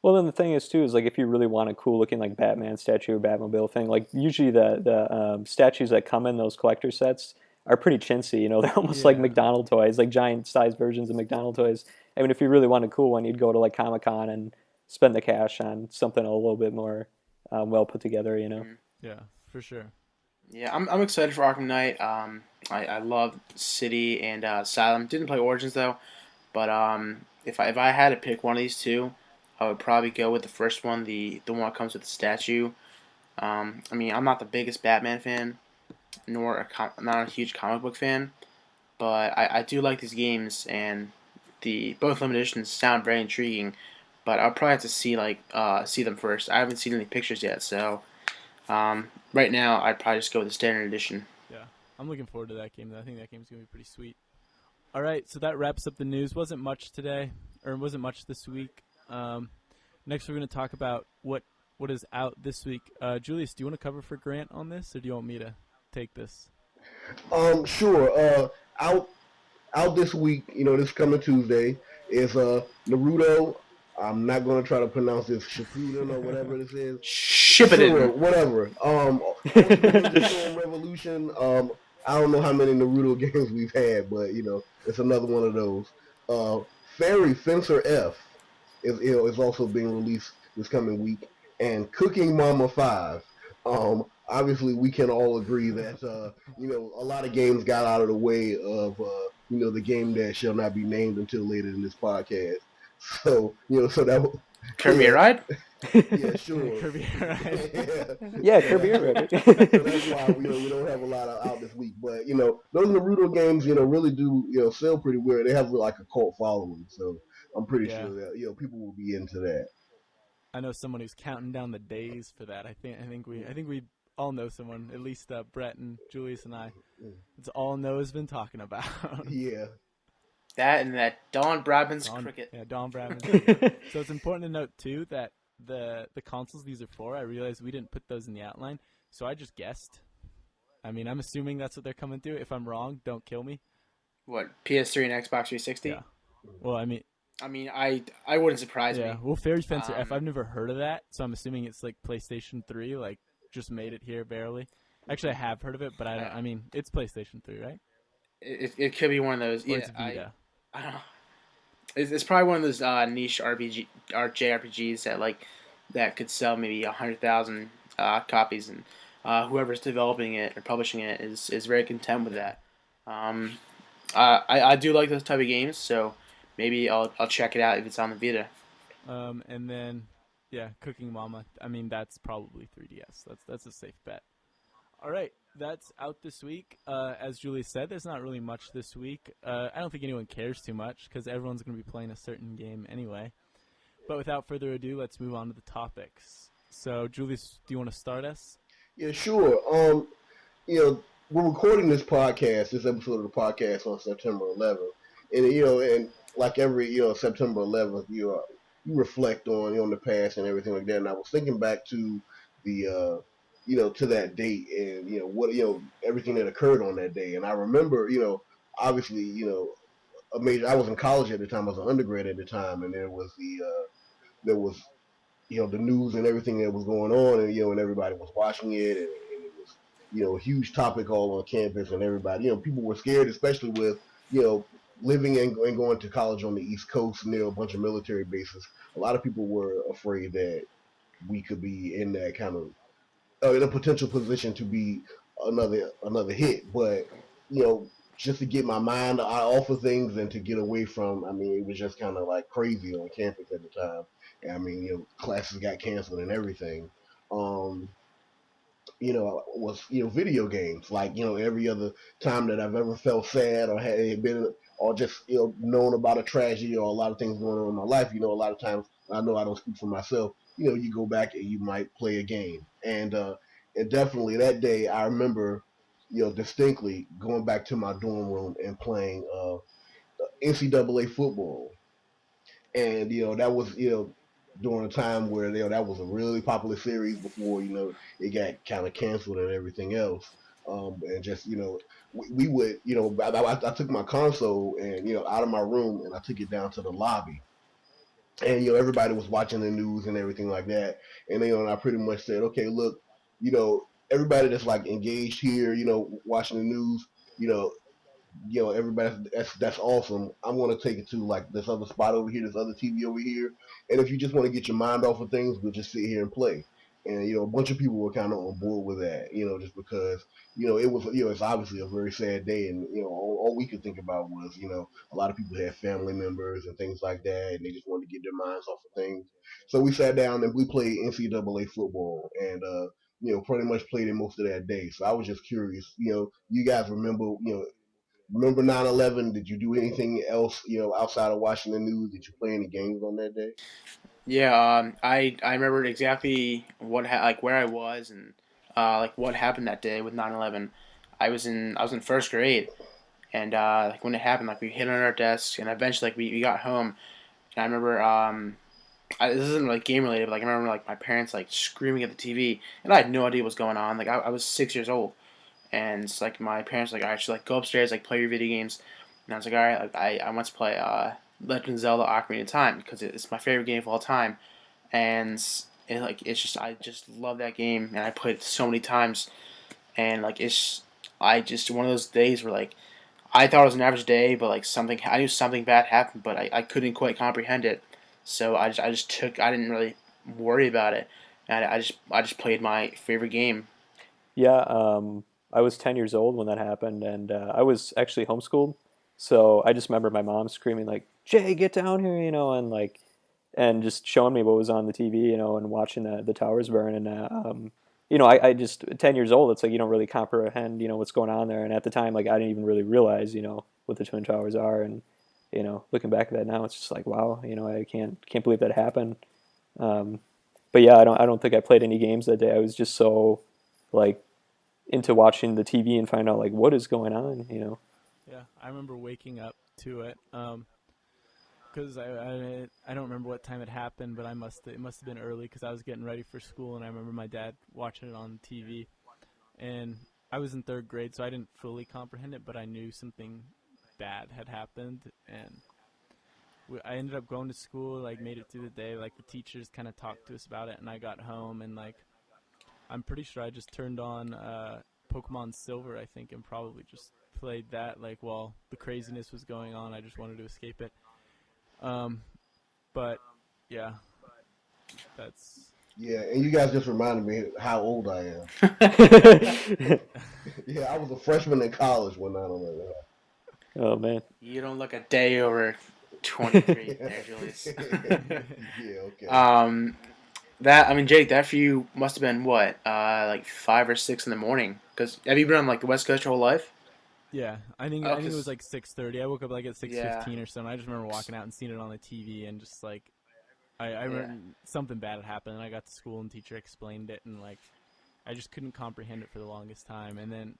Well, then the thing is too is like if you really want a cool looking like Batman statue or Batmobile thing, like usually the statues that come in those collector sets are pretty chintzy. You know, they're almost like McDonald toys, like giant size versions of McDonald toys. I mean, if you really want a cool one, you'd go to like Comic-Con and spend the cash on something a little bit more well put together. You know. Yeah, for sure. Yeah, I'm excited for Arkham Knight. I love City and Asylum. Didn't play Origins though, but if I had to pick one of these two, I would probably go with the first one, the one that comes with the statue. I mean, I'm not the biggest Batman fan, nor not a huge comic book fan, but I do like these games, and both limited editions sound very intriguing. But I'll probably have to see them first. I haven't seen any pictures yet, so right now I'd probably just go with the standard edition. Yeah, I'm looking forward to that game, though. I think that game's going to be pretty sweet. All right, so that wraps up the news. Wasn't much today, or wasn't much this week. Next, we're going to talk about what is out this week. Julius, do you want to cover for Grant on this, or do you want me to take this? Sure. Out this week, you know, this coming Tuesday is Naruto. I'm not going to try to pronounce this Shippuden or whatever this is. Shippuden. Sure, whatever. Storm Revolution. I don't know how many Naruto games we've had, but you know, it's another one of those. Fairy Fencer F is also being released this coming week, and Cooking Mama 5. Obviously, we can all agree that you know, a lot of games got out of the way of you know, the game that shall not be named until later in this podcast. So, you know, so that Kirby Ride? Yeah, sure. Kirby Ride. Yeah, Kirby Ride. So that's why we don't have a lot out this week. But, you know, those Naruto games, you know, really do, you know, sell pretty weird. They have like a cult following. So I'm pretty sure that, you know, people will be into that. I know someone who's counting down the days for that. I think we all know someone, at least Brett and Julius and I. It's all Noah's been talking about. Yeah. That and that Don Bradman's cricket. Yeah, Don Bradman's. So it's important to note too that the consoles these are for, I realized we didn't put those in the outline, so I just guessed. I mean, I'm assuming that's what they're coming to. If I'm wrong, don't kill me. What, PS3 and Xbox 360? Yeah. Well, I mean, I wouldn't surprise me. Yeah. Well, Fairy Fencer F, I've never heard of that, so I'm assuming it's like PlayStation 3, like just made it here barely. Actually, I have heard of it, but I mean, it's PlayStation 3, right? It could be one of those. Or it's Vita. I don't know. It's probably one of those niche JRPGs that could sell maybe 100,000 copies, and whoever's developing it or publishing it is very content with that. I do like those type of games, so maybe I'll check it out if it's on the Vita. And then Cooking Mama. I mean, that's probably 3DS. That's a safe bet. All right, that's out this week. As Julie said, there's not really much this week. I don't think anyone cares too much because everyone's going to be playing a certain game anyway. But without further ado, let's move on to the topics. So, Julius, do you want to start us? Yeah, sure. You know, we're recording this episode of the podcast on September 11th. And, you know, and like every, you know, September 11th, you reflect on, you know, the past and everything like that. And I was thinking back to the, you know, to that date and, you know, what, you know, everything that occurred on that day. And I remember, you know, obviously, you know, I was in college at the time, I was an undergrad at the time, and there was you know, the news and everything that was going on, and, you know, and everybody was watching it, and it was, you know, a huge topic all on campus, and everybody, you know, people were scared, especially with, you know, living and going to college on the East Coast near a bunch of military bases. A lot of people were afraid that we could be in that kind of in a potential position to be another hit. But just to get my mind off of things and to get away from, I mean, it was just kind of like crazy on campus at the time. And I mean, classes got canceled and everything. Um, was video games. Like every other time that I've ever felt sad or had been or just known about a tragedy or a lot of things going on in my life. A lot of times I know I don't speak for myself. You go back and you might play a game, and definitely that day I remember distinctly going back to my dorm room and playing NCAA football, and that was during a time where that was a really popular series before it got kind of canceled and everything else. And just we would I took my console and out of my room and I took it down to the lobby, and everybody was watching the news and everything like that, and and I pretty much said, okay, look, everybody that's like engaged here, watching the news, you know everybody, that's awesome. I'm gonna take it to like this other spot over here, this other TV over here, and if you just want to get your mind off of things, we'll just sit here and play. And a bunch of people were kind of on board with that, just because it was it's obviously a very sad day, and all we could think about was a lot of people had family members and things like that, and they just wanted to get their minds off of things. So we sat down and we played NCAA football, and pretty much played it most of that day. So I was just curious, you guys remember 9/11? Did you do anything else, outside of watching the news? Did you play any games on that day? Yeah, I remembered exactly like where I was and like what happened that day with 9/11. I was in first grade, and like when it happened, like we hid on our desks, and eventually like we got home, and I remember this isn't like game related, but like I remember like my parents like screaming at the TV, and I had no idea what was going on. Like I was 6 years old, and it's like my parents were like, all right, so like go upstairs, like play your video games, and I was like, all right, like, I want to play Legend of Zelda: Ocarina of Time because it's my favorite game of all time, and it's just I just love that game, and I played it so many times, and like I just one of those days where like I thought it was an average day, but like I knew something bad happened, but I couldn't quite comprehend it, so I didn't really worry about it, and I just played my favorite game. Yeah, I was 10 years old when that happened, and I was actually homeschooled. So I just remember my mom screaming like, "Jay, get down here!" And like, and just showing me what was on the TV, and watching the towers burn. And I just 10 years old. It's like you don't really comprehend, what's going on there. And at the time, like I didn't even really realize, what the twin towers are. And looking back at that now, it's just like, wow, I can't believe that happened. Um, but yeah, I don't think I played any games that day. I was just so like into watching the TV and find out like what is going on. Yeah, I remember waking up to it. Because I don't remember what time it happened, but it must have been early because I was getting ready for school, and I remember my dad watching it on TV, and I was in third grade, so I didn't fully comprehend it, but I knew something bad had happened, and I ended up going to school, like made it through the day, like the teachers kind of talked to us about it, and I got home, and like I'm pretty sure I just turned on Pokemon Silver, I think, and probably just played that like while the craziness was going on. I just wanted to escape it. But yeah, that's Yeah, and you guys just reminded me how old I am. Yeah, I was a freshman in college when 9/11 happened. Oh man. You don't look a day over 23 there, Julius. Yeah, okay. That I mean, Jake, that for you must have been what, like 5 or 6 in the morning? Because have you been on like the West Coast your whole life? yeah. I think it was like 6:30. I woke up like at Yeah, 6:15 or something. I just remember walking out and seeing it on the TV and just like I yeah. remember something bad had happened. And I got to school and teacher explained it and like I just couldn't comprehend it for the longest time. And then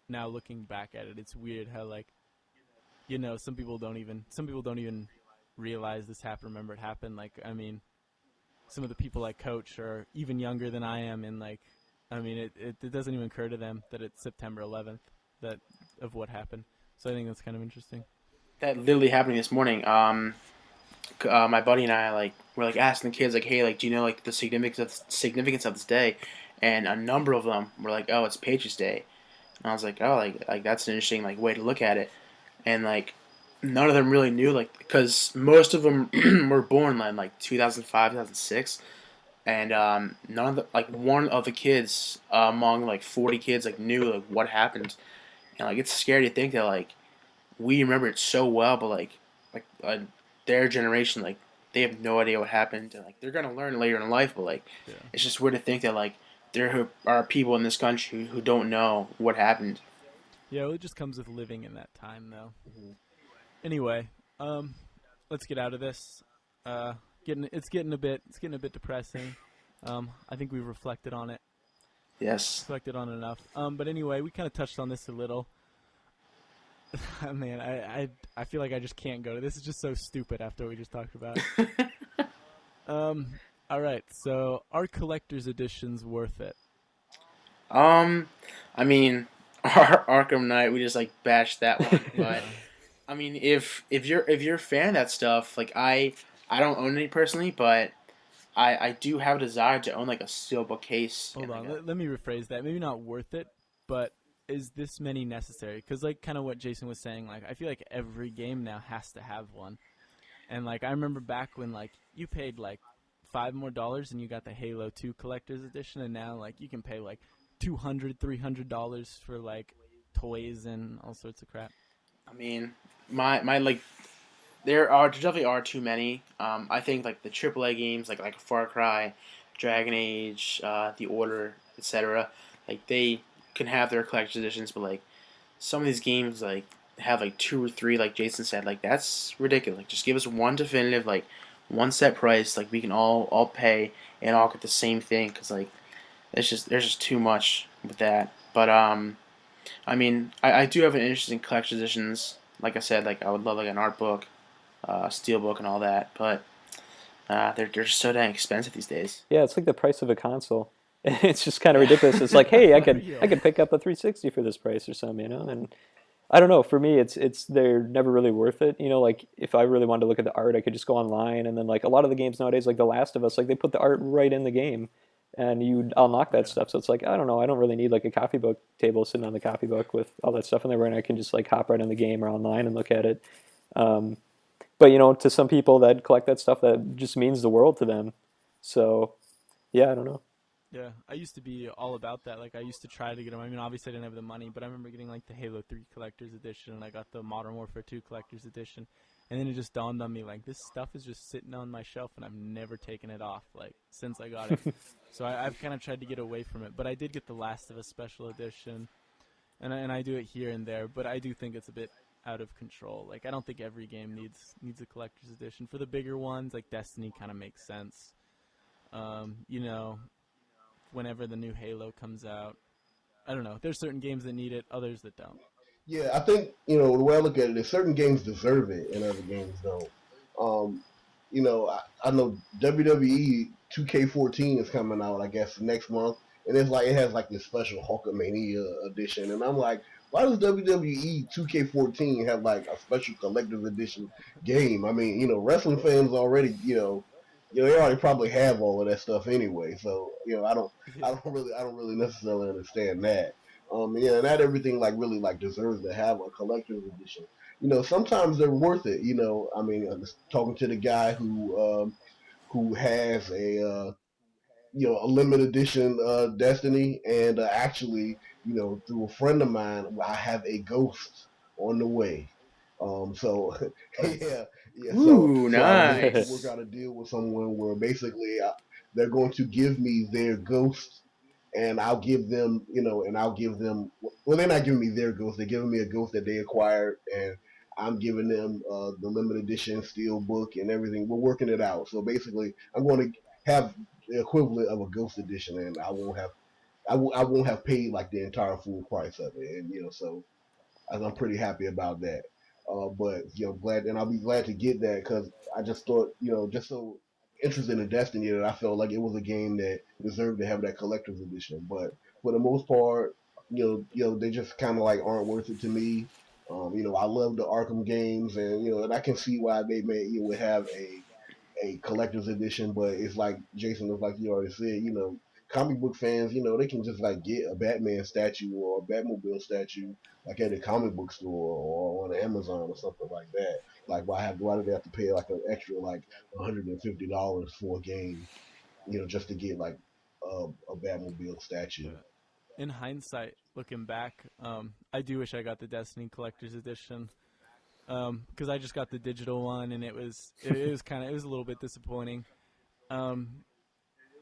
now looking back at it, it's weird how like some people don't even realize this happened. Remember it happened. Like I mean, some of the people I coach are even younger than I am, and like I mean it doesn't even occur to them that it's September 11th that of what happened. So I think that's kind of interesting. That literally happened this morning. My buddy and I like were like asking the kids like, hey, like, do you know like the significance of this day? And a number of them were like, oh, it's Patriots Day. And I was like, oh, like that's an interesting like way to look at it. And like none of them really knew like because most of them were born in like 2005, 2006. and none of the like one of the kids among like 40 kids like knew like what happened, and like it's scary to think that like we remember it so well, but like their generation like they have no idea what happened, and like they're gonna learn later in life, but like Yeah. it's just weird to think that like there are people in this country who don't know what happened. Yeah, well, it just comes with living in that time, though. Mhm. Anyway, let's get out of this. Uh, getting a bit depressing. I think we've Yes. reflected on it enough. But anyway, we kind of touched on this a little. Man, I feel like I just can't go to this. Is just so stupid after what we just talked about. All right, so are collector's editions worth it? um, I mean, our Arkham Knight, we just like bashed that one, but Yeah. I mean, if you're a fan of that stuff, like I don't own any personally, but I do have a desire to own like a steelbook case Hold and like on, a let me rephrase that. Maybe not worth it, but is this many necessary? Because like kind of what Jason was saying, like I feel like every game now has to have one. And like I remember back when like you paid like $5 more and you got the Halo 2 collector's edition, and now like you can pay like $200, $300 for like toys and all sorts of crap. I mean, my like there definitely are too many. I think like the AAA games like Far Cry, Dragon Age, The Order, etc. Like they can have their collector's editions, but like some of these games like have like two or three, like Jason said, like that's ridiculous. Like just give us one definitive, like one set price, like we can all pay and all get the same thing. Cause like it's just there's just too much with that. But I mean, I do have an interest in collector's editions. Like I said, like I would love like an art book, steel book, and all that. But they're just so dang expensive these days. Yeah, it's like the price of a console. It's just kind of ridiculous. It's like, hey, I For could I real. could pick up a 360 for this price or something, you know? And I don't know. For me, it's they're never really worth it. You know, like if I really wanted to look at the art, I could just go online, and then like a lot of the games nowadays, like The Last of Us, like they put the art right in the game, and you unlock that Yeah. stuff. So it's like I don't know. I don't really need like a copy book table sitting on the copy book with all that stuff in there, and I can just like hop right in the game or online and look at it. Um, but you know, to some people that collect that stuff, that just means the world to them. So yeah, I don't know. Yeah, I used to be all about that. Like, I used to try to get them. I mean, obviously, I didn't have the money, but I remember getting like the Halo 3 Collector's Edition, and I got the Modern Warfare 2 Collector's Edition, and then it just dawned on me like this stuff is just sitting on my shelf, and I've never taken it off like since I got it. So I've kind of tried to get away from it, but I did get the Last of Us Special Edition, and I do it here and there, but I do think it's a bit out of control. Like, I don't think every game needs a Collector's Edition. For the bigger ones, like Destiny, kind of makes sense. You know, whenever the new Halo comes out. I don't know. There's certain games that need it, others that don't. Yeah, I think the way I look at it is certain games deserve it and other games don't. Um, I know WWE 2K14 is coming out, I guess, next month, and it has like this special Hulkamania edition, and I'm like, why does WWE 2K14 have like a special collector's edition game? I mean, wrestling fans already, they already probably have all of that stuff anyway, so Yeah. I don't really necessarily understand that. Yeah, not everything like really like deserves to have a collector's edition. Sometimes they're worth it. I mean, I'm just talking to the guy who has a limited edition Destiny, and actually, through a friend of mine, I have a Ghost on the way. So Nice. yeah, yeah. Ooh, So I was able to work nice. out a deal with someone where basically they're going to give me their Ghost, and I'll give them. Well, they're not giving me their ghost; they're giving me a ghost that they acquired, and I'm giving them the limited edition steel book and everything. We're working it out. So basically, I'm going to have the equivalent of a ghost edition, and I won't have paid like the entire full price of it, and so I'm pretty happy about that. But glad, and I'll be glad to get that because I just thought, just so interested in Destiny that I felt like it was a game that deserved to have that collector's edition. But for the most part, they just kind of like aren't worth it to me. I love the Arkham games, and and I can see why they may would have a collector's edition, but it's like Jason was like you already said, comic book fans, they can just like get a Batman statue or a Batmobile statue like at a comic book store or on Amazon or something like that. Like why do they have to pay like an extra like $150 for a game? just to get like a Batmobile statue. Yeah. In hindsight, looking back, I do wish I got the Destiny Collector's Edition because I just got the digital one and it was a little bit disappointing. Um,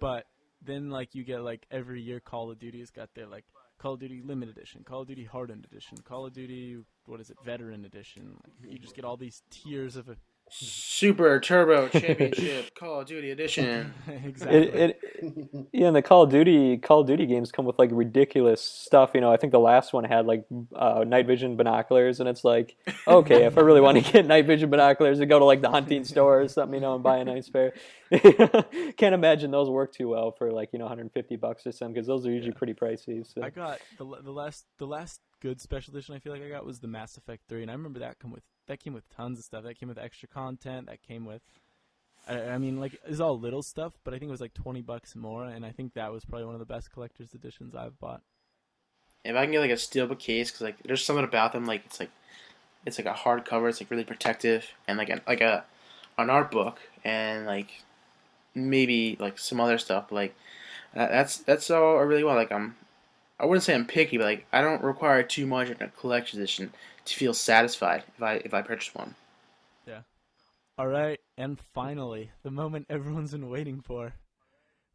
but then like you get like every year Call of Duty's got their like Call of Duty Limited Edition, Call of Duty Hardened Edition, Call of Duty what is it Veteran Edition. Like, you just get all these tiers of Super Turbo Championship Call of Duty Edition. exactly. It Yeah, and the Call of Duty games come with like ridiculous stuff. I think the last one had like night vision binoculars, and it's like, okay, if I really want to get night vision binoculars, I go to like the hunting store or something, and buy a nice pair. Can't imagine those work too well for like $150 or something, because those are usually Yeah. pretty pricey. So I got the last good special edition I feel like I got was the Mass Effect 3, and I remember that came with tons of stuff. That came with extra content. That came with I mean, like, it's all little stuff, but I think it was like $20 more, and I think that was probably one of the best collector's editions I've bought. If I can get like a steelbook case, because like there's something about them, like it's like a hardcover. It's like really protective, and like an art book, and like maybe like some other stuff. But, like that's all I really want. Like I wouldn't say I'm picky, but like I don't require too much in a collector's edition to feel satisfied if I purchase one. Yeah. All right, and finally, the moment everyone's been waiting for.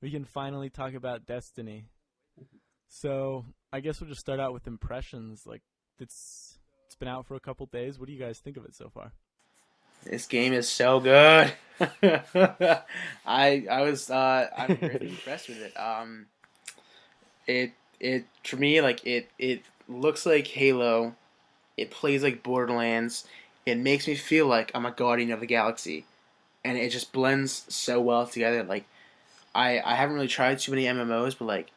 We can finally talk about Destiny. So, I guess we'll just start out with impressions. Like, it's been out for a couple days. What do you guys think of it so far? This game is so good. I'm really impressed with it. It for me, like it looks like Halo. It plays like Borderlands. It makes me feel like I'm a guardian of the galaxy, and it just blends so well together. Like I haven't really tried too many MMOs, but like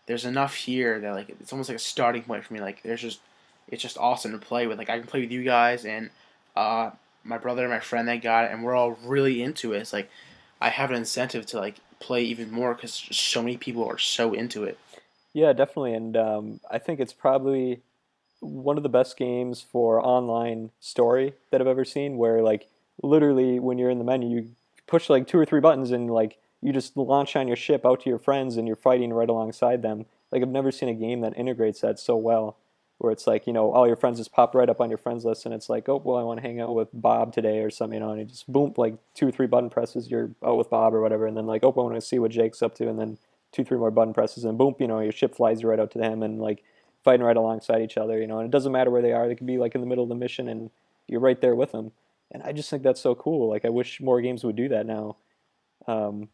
there's enough here that like it's almost like a starting point for me. Like it's just awesome to play with. Like I can play with you guys and uh my brother and my friend that got it, and we're all really into it. It's like I have an incentive to like play even more because so many people are so into it. yeah, definitely, and I think it's probably one of the best games for online story that I've ever seen, where like literally when you're in the menu, you push like two or three buttons and like you just launch on your ship out to your friends and you're fighting right alongside them. Like I've never seen a game that integrates that so well, where it's like, all your friends just pop right up on your friends list and it's like, oh, well, I want to hang out with Bob today or something, and you just boom, like two or three button presses, you're out with Bob or whatever, and then like, oh, I want to see what Jake's up to, and then two, three more button presses, and boom, your ship flies right out to him, and like fighting right alongside each other, and it doesn't matter where they are. They could be like in the middle of the mission, and you're right there with them. And I just think that's so cool. Like I wish more games would do that now. Um,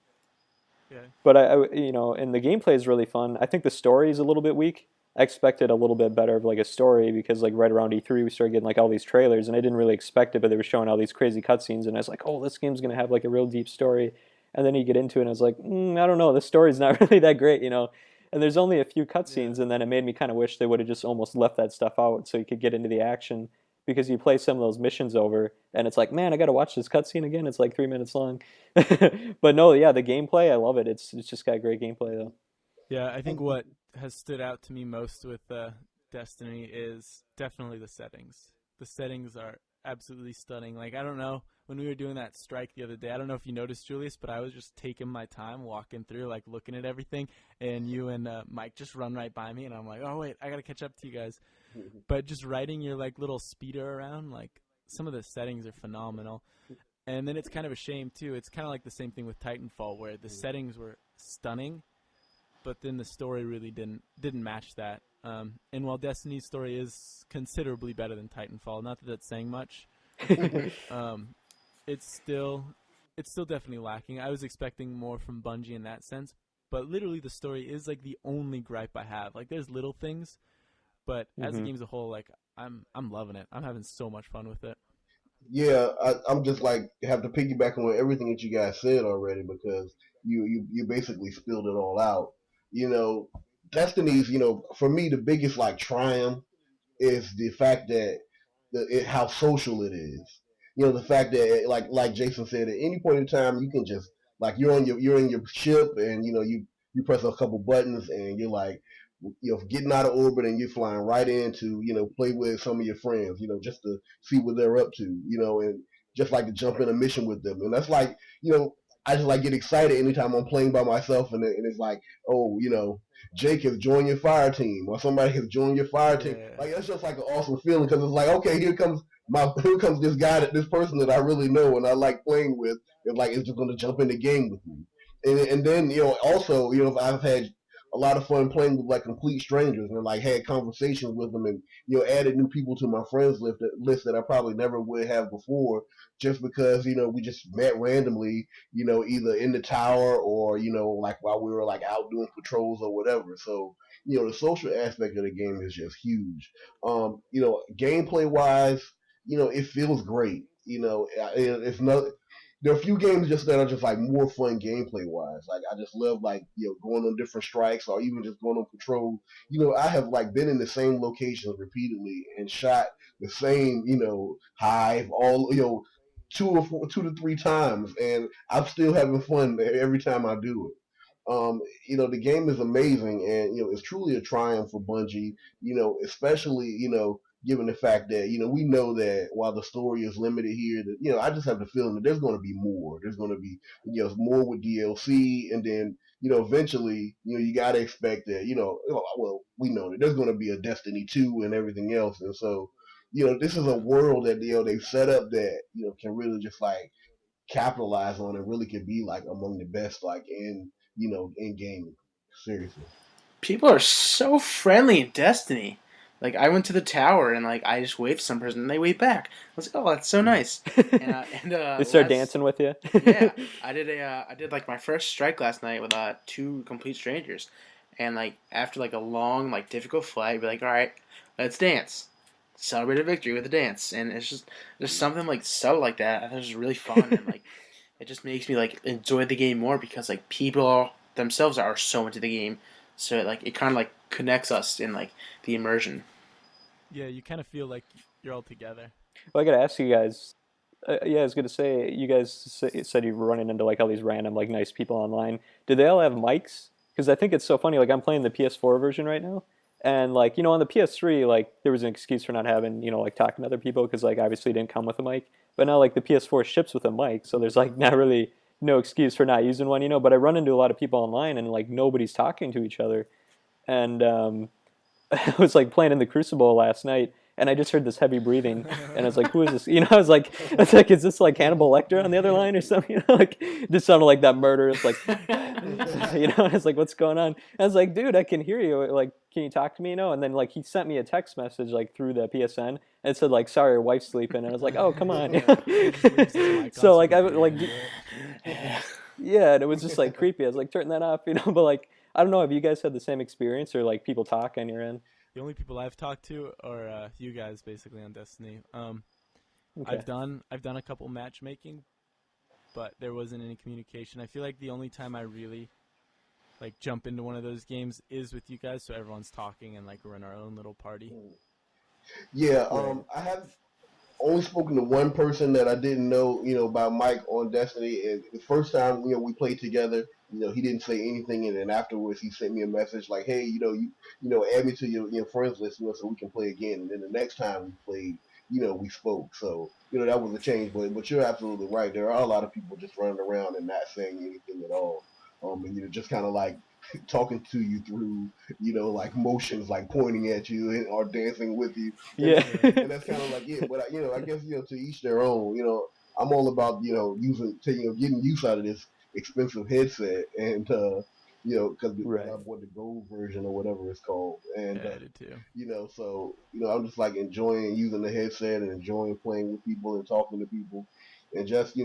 Yeah. but and the gameplay is really fun. I think the story is a little bit weak. I expected a little bit better of like a story, because like right around E3 we started getting like all these trailers, and I didn't really expect it, but they were showing all these crazy cutscenes, and I was like, oh, this game's gonna have like a real deep story. And then you get into it, and I was like, I don't know, this story's not really that great. And there's only a few Yeah. cutscenes, and then it made me kind of wish they would have just almost left that stuff out so you could get into the action, because you play some of those missions over, and it's like, man, I got to watch this cutscene again. It's like 3 minutes long. But no, yeah, the gameplay, I love it. It's just got great gameplay though. Yeah, I think what has stood out to me most with Destiny is definitely the settings. The settings are absolutely stunning. Like, I don't know, when we were doing that strike the other day, I don't know if you noticed, Julius, but I was just taking my time walking through, like, looking at everything, and you and Mike just run right by me, and I'm like, oh, wait, I got to catch up to you guys. But just riding your, like, little speeder around, like, some of the settings are phenomenal. And then it's kind of a shame, too. It's kind of like the same thing with Titanfall, where the settings were stunning, but then the story really didn't match that. And while Destiny's story is considerably better than Titanfall, not that that's saying much, um, it's still definitely lacking. I was expecting more from Bungie in that sense, but literally the story is like the only gripe I have. Like, there's little things, but as a game as a whole, like, I'm loving it. I'm having so much fun with it. Yeah, I'm just like have to piggyback on everything that you guys said already, because you basically spilled it all out. You know, Destiny's, for me the biggest like triumph is the fact that how social it is. The fact that like Jason said, at any point in time you can just like you're in your ship, and you press a couple buttons and you're like getting out of orbit, and you're flying right into play with some of your friends, just to see what they're up to, and just like to jump in a mission with them. And that's like, I just like get excited anytime I'm playing by myself, and it's like, oh, Jake has joined your fire team, or somebody has joined your fire team. Yeah. Like, that's just like an awesome feeling, because it's like, okay, here comes this guy, this person that I really know and I like playing with, and like it's just going to jump in the game with me. And then also I've had a lot of fun playing with like complete strangers, and like had conversations with them, and added new people to my friends list that I probably never would have before, just because we just met randomly, either in the tower or like while we were like out doing patrols or whatever. So the social aspect of the game is just huge. Gameplay wise, it feels great. It's not. There are a few games just that are just like more fun gameplay wise. Like, I just love like going on different strikes, or even just going on patrol. I have like been in the same locations repeatedly and shot the same hive all 2 to 3 times, and I'm still having fun every time I do it. The game is amazing, and it's truly a triumph for Bungie. Especially given the fact that we know that while the story is limited here, that I just have the feeling that there's going to be more. There's going to be more with DLC, and then eventually you got to expect that well, we know that there's going to be a Destiny 2 and everything else, and so this is a world that they've set up that can really just like capitalize on, and really could be like among the best like in gaming. Seriously. People are so friendly in Destiny. Like, I went to the tower and like I just waved to some person and they waved back. I was like, oh, that's so nice. They start dancing with you. Yeah, I did like my first strike last night with 2 complete strangers, and like after like a long like difficult fight, we'd be like, all right, let's dance, celebrate a victory with a dance, and it's just something like subtle like that. I thought it was really fun, and like it just makes me like enjoy the game more because like people themselves are so into the game, so it kind of like connects us in like the immersion. Yeah, you kind of feel like you're all together. Well, I gotta ask you guys. Yeah, I was gonna say you guys said you were running into like all these random like nice people online. Do they all have mics? Because I think it's so funny. Like, I'm playing the PS4 version right now, and like on the PS3, like there was an excuse for not having like talking to other people because like obviously it didn't come with a mic. But now like the PS4 ships with a mic, so there's like not really no excuse for not using one. But I run into a lot of people online, and like nobody's talking to each other, and I was like playing in the Crucible last night, and I just heard this heavy breathing, and I was like, "Who is this?" I was like, "Is this like Hannibal Lecter on the other line or something?" Like just sounded like that murderous, like, And I was like, "What's going on?" I was like, "Dude, I can hear you. Like, can you talk to me?" And then like he sent me a text message like through the PSN, and it said like, "Sorry, your wife's sleeping," and I was like, "Oh, come on." So like I like, yeah, and it was just like creepy. I was like, "Turn that off," But like, I don't know. Have you guys had the same experience, or like people talk on your end? The only people I've talked to are you guys, basically, on Destiny. Okay. I've done a couple matchmaking, but there wasn't any communication. I feel like the only time I really like jump into one of those games is with you guys, so everyone's talking and like we're in our own little party. Yeah, I have only spoken to one person that I didn't know, by Mike on Destiny. And the first time, we played together, he didn't say anything, and then afterwards he sent me a message like, "Hey, add me to your friends list, so we can play again." And then the next time we played, we spoke. So, that was a change. But you're absolutely right. There are a lot of people just running around and not saying anything at all. And just kind of like talking to you through, like motions, like pointing at you or dancing with you. Yeah. And that's kind of like it. But I guess to each their own. I'm all about getting use out of this expensive headset, and because Right. I bought the gold version or whatever it's called, and Yeah, I did too. so I'm just like enjoying using the headset and enjoying playing with people and talking to people, and just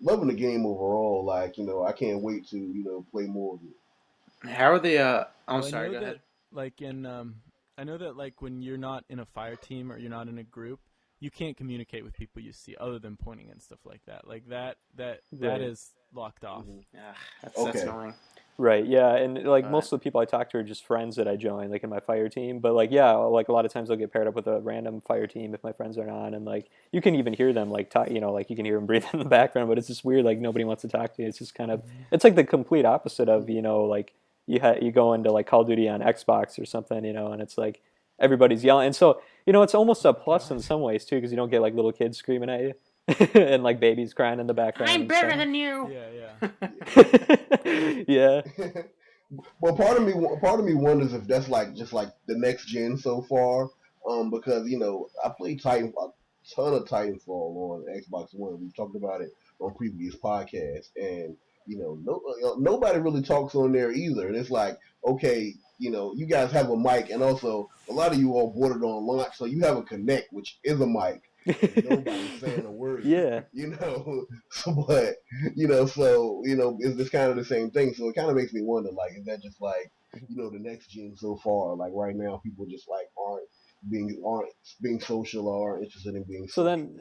loving the game overall. Like I can't wait to play more of it. How are they? I'm Well, I sorry. know Go that ahead. like I know that like when you're not in a fire team or you're not in a group, you can't communicate with people you see other than pointing and stuff like that. Like that Right. is locked off. Yeah, that's Okay. annoying. Right, yeah, and like But most of the people I talk to are just friends that I join, like in my fire team. But like, yeah, like a lot of times I'll get paired up with a random fire team if my friends aren't on, and like you can even hear them like talk, like you can hear them breathe in the background. But it's just weird, like nobody wants to talk to you. It's just kind of, it's like the complete opposite of like you go into like Call of Duty on Xbox or something, and it's like everybody's yelling, and so it's almost a plus in some ways too because you don't get like little kids screaming at you. and like babies crying in the background. I'm and better stuff. than you. Yeah. Yeah. Well, part of me wonders if that's like just like the next gen so far. Because I played Titan a ton of Titanfall on Xbox One. We've talked about it on previous podcasts, and nobody really talks on there either. And it's like, okay, you guys have a mic, and also a lot of you all bought it on launch, so you have a Connect, which is a mic, and nobody's saying a word. Yeah. But it's kind of the same thing. So it kind of makes me wonder, like, is that just like, the next gen so far? Like right now, people just like aren't being social or aren't interested in being So social. then,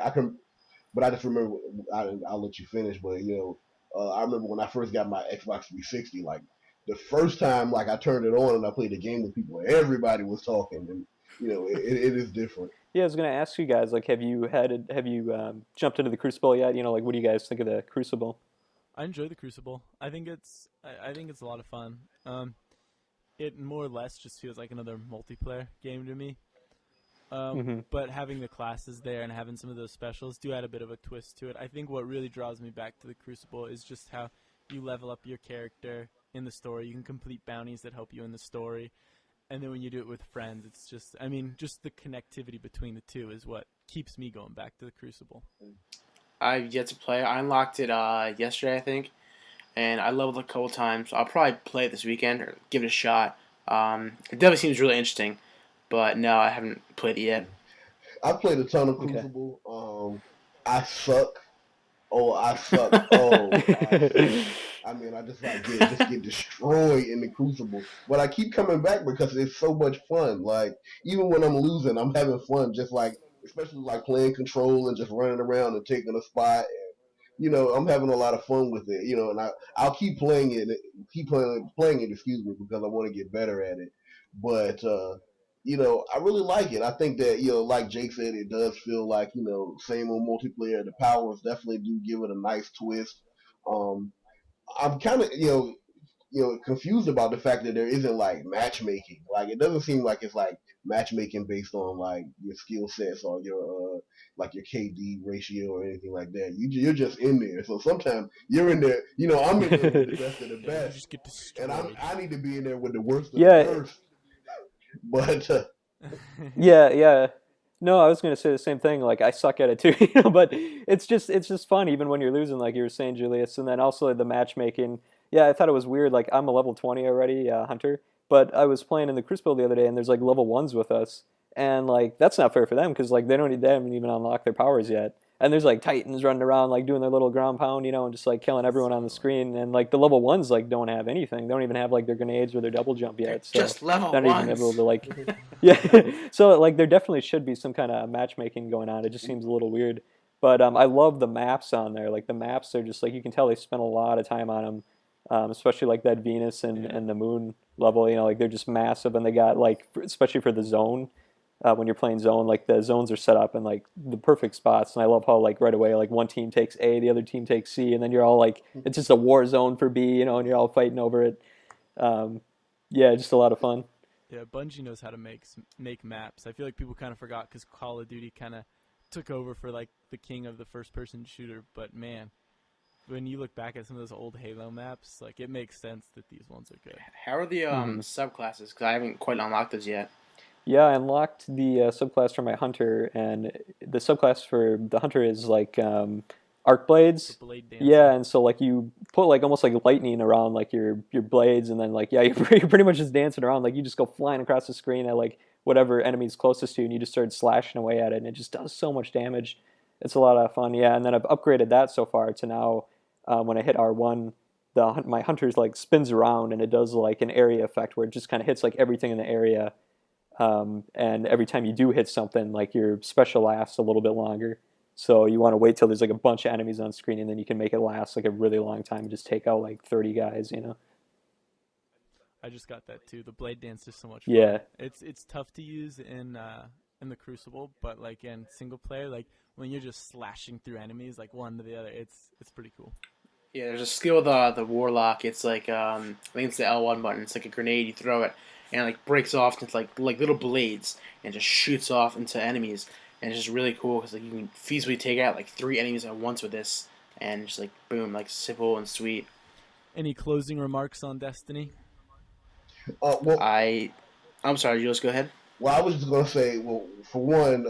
I can, but I just remember, I'll let you finish. But I remember when I first got my Xbox 360, like the first time, like I turned it on and I played the game with people, everybody was talking, and it is different. yeah, I was gonna ask you guys, like, have you jumped into the Crucible yet? Like, what do you guys think of the Crucible? I enjoy the Crucible. I think it's a lot of fun. It more or less just feels like another multiplayer game to me. But having the classes there and having some of those specials do add a bit of a twist to it. I think what really draws me back to the Crucible is just how you level up your character in the story. You can complete bounties that help you in the story. And then when you do it with friends, it's just, just the connectivity between the two is what keeps me going back to the Crucible. I've yet to play. I unlocked it yesterday, I think, and I leveled a couple times. I'll probably play it this weekend or give it a shot. It definitely seems really interesting, but no, I haven't played it yet. I played a ton of Crucible. I suck. Oh, I suck. Oh, I just get destroyed in the Crucible. But I keep coming back because it's so much fun. Like even when I'm losing, I'm having fun. Just like especially like playing control and just running around and taking a spot. I'm having a lot of fun with it. And I'll keep playing it, playing it. Excuse me, because I want to get better at it. But I really like it. I think that like Jake said, it does feel like same old multiplayer. The powers definitely do give it a nice twist. I'm kind of confused about the fact that there isn't like matchmaking. Like it doesn't seem like it's like matchmaking based on like your skill sets or your like your KD ratio or anything like that. You're just in there. So sometimes you're in there. I'm in there with the best of the You best, just get destroyed. and I need to be in there with the worst of Yeah. the worst. But Yeah. No, I was gonna say the same thing. Like I suck at it too, but it's just fun even when you're losing, like you were saying, Julius. And then also the matchmaking. Yeah, I thought it was weird. Like I'm a level 20 already, Hunter, but I was playing in the Crucible the other day, and there's like level ones with us, and like that's not fair for them because like they haven't even unlocked their powers yet. And there's like Titans running around like doing their little ground pound, and just like killing everyone on the screen. And like the level ones like don't have anything. They don't even have like their grenades or their double jump yet. So Just level they're not even ones. able to like yeah. So like there definitely should be some kind of matchmaking going on. It just seems a little weird. But I love the maps on there. Like the maps are just like you can tell they spent a lot of time on them, especially like that Venus and the Moon level. Like they're just massive, and they got like especially for the zone. When you're playing zone, like the zones are set up in like the perfect spots, and I love how like right away like one team takes A, the other team takes C, and then you're all like it's just a war zone for B, and you're all fighting over it. Yeah, just a lot of fun. Yeah, Bungie knows how to make maps. I feel like people kind of forgot because Call of Duty kind of took over for like the king of the first-person shooter. But man, when you look back at some of those old Halo maps, like it makes sense that these ones are good. How are the subclasses? Because I haven't quite unlocked those yet. Yeah, I unlocked the subclass for my hunter, and the subclass for the hunter is like arc blades. The blade dancer. Yeah, and so like you put like almost like lightning around like your blades, and then like yeah, you're pretty much just dancing around. Like you just go flying across the screen at like whatever enemy's closest to you, and you just start slashing away at it, and it just does so much damage. It's a lot of fun. Yeah, and then I've upgraded that so far to now when I hit R1, my hunter's like spins around, and it does like an area effect where it just kind of hits like everything in the area. And every time you do hit something, like your special lasts a little bit longer. So you want to wait till there's like a bunch of enemies on screen, and then you can make it last like a really long time and just take out like 30 guys, I just got that too. The blade dance is so much fun. Yeah. It's tough to use in the Crucible, but like in single player, like when you're just slashing through enemies like one to the other, it's pretty cool. Yeah, there's a skill with the Warlock. It's like I think it's the L1 button. It's like a grenade. You throw it, and it like breaks off into like little blades and just shoots off into enemies. and it's just really cool because like you can feasibly take out like 3 enemies at once with this, and just like boom, like simple and sweet. Any closing remarks on Destiny? Well, I'm sorry, Julius, go ahead. Well, I was just gonna say, well, for one,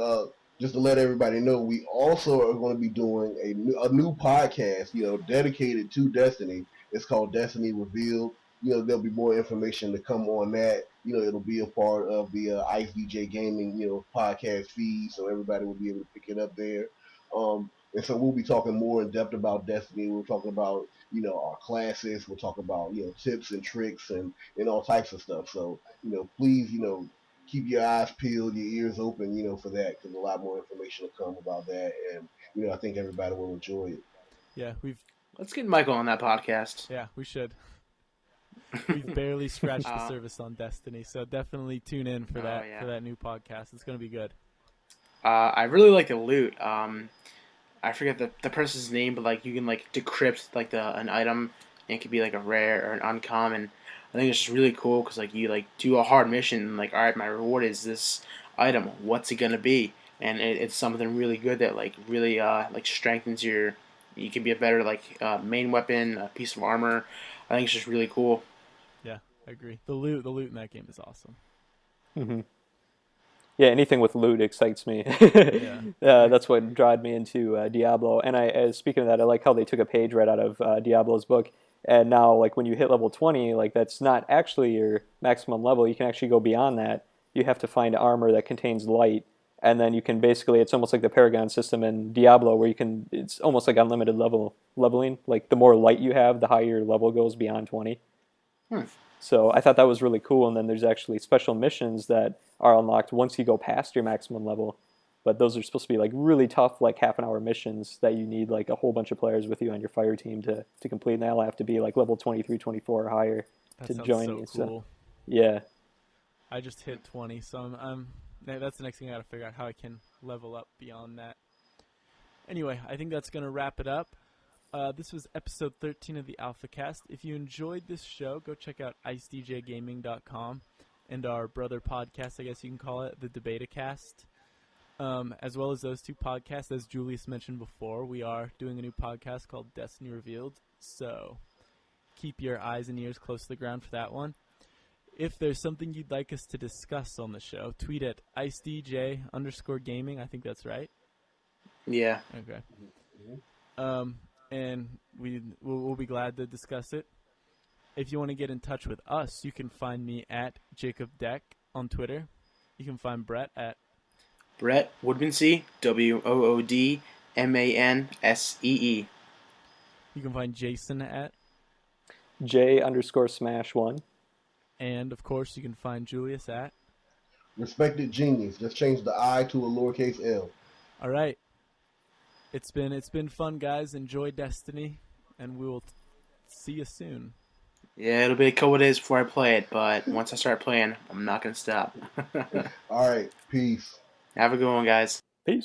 just to let everybody know, we also are going to be doing a new podcast, dedicated to Destiny. It's called Destiny Revealed. There'll be more information to come on that. It'll be a part of the Ice DJ Gaming, podcast feed, so everybody will be able to pick it up there. And so we'll be talking more in depth about Destiny. We're talking about, our classes. We'll talk about, tips and tricks and all types of stuff. So, please, keep your eyes peeled, your ears open, for that, because a lot more information will come about that, and I think everybody will enjoy it. Yeah, Let's get Michael on that podcast. Yeah, we should. We've barely scratched the surface on Destiny, so definitely tune in for that for that new podcast. It's gonna be good. I really like the loot. I forget the person's name, but like you can like decrypt like an item, and it could be like a rare or an uncommon. I think it's just really cool because like you like do a hard mission and like, all right, my reward is this item. What's it gonna be? And it's something really good that like really like strengthens your. You can be a better like main weapon, a piece of armor. I think it's just really cool. Yeah, I agree. The loot in that game is awesome. Mm-hmm. Yeah, anything with loot excites me. That's what drives me into Diablo. And speaking of that, I like how they took a page right out of Diablo's book. And now, like when you hit level 20, like that's not actually your maximum level. You can actually go beyond that. You have to find armor that contains light, and then you can basically, it's almost like the Paragon system in Diablo, where it's almost like unlimited leveling. Like the more light you have, the higher your level goes beyond 20. So I thought that was really cool. And then there's actually special missions that are unlocked once you go past your maximum level. But those are supposed to be like really tough, like half-an-hour missions that you need like a whole bunch of players with you on your fire team to complete. And they'll have to be like level 23, 24 or higher to join you. Cool. So, yeah. I just hit 20, so that's the next thing I got to figure out how I can level up beyond that. Anyway, I think that's going to wrap it up. This was episode 13 of the AlphaCast. If you enjoyed this show, go check out icedjgaming.com and our brother podcast, I guess you can call it, the DebataCast. As well as those two podcasts, as Julius mentioned before, we are doing a new podcast called Destiny Revealed, so keep your eyes and ears close to the ground for that one. If there's something you'd like us to discuss on the show, tweet at icedj_gaming. I think that's right. Yeah. Okay. And we'll be glad to discuss it. If you want to get in touch with us, you can find me at Jacob Deck on Twitter. You can find Brett at Brett Woodmansee, WOODMANSEE. You can find Jason at J_Smash1. And of course you can find Julius at Respected Genius. Just change the I to a lowercase L. All right. It's been fun, guys. Enjoy Destiny, and we will see you soon. Yeah, it'll be a couple of days before I play it, but once I start playing, I'm not gonna stop. All right. Peace. Have a good one, guys. Peace.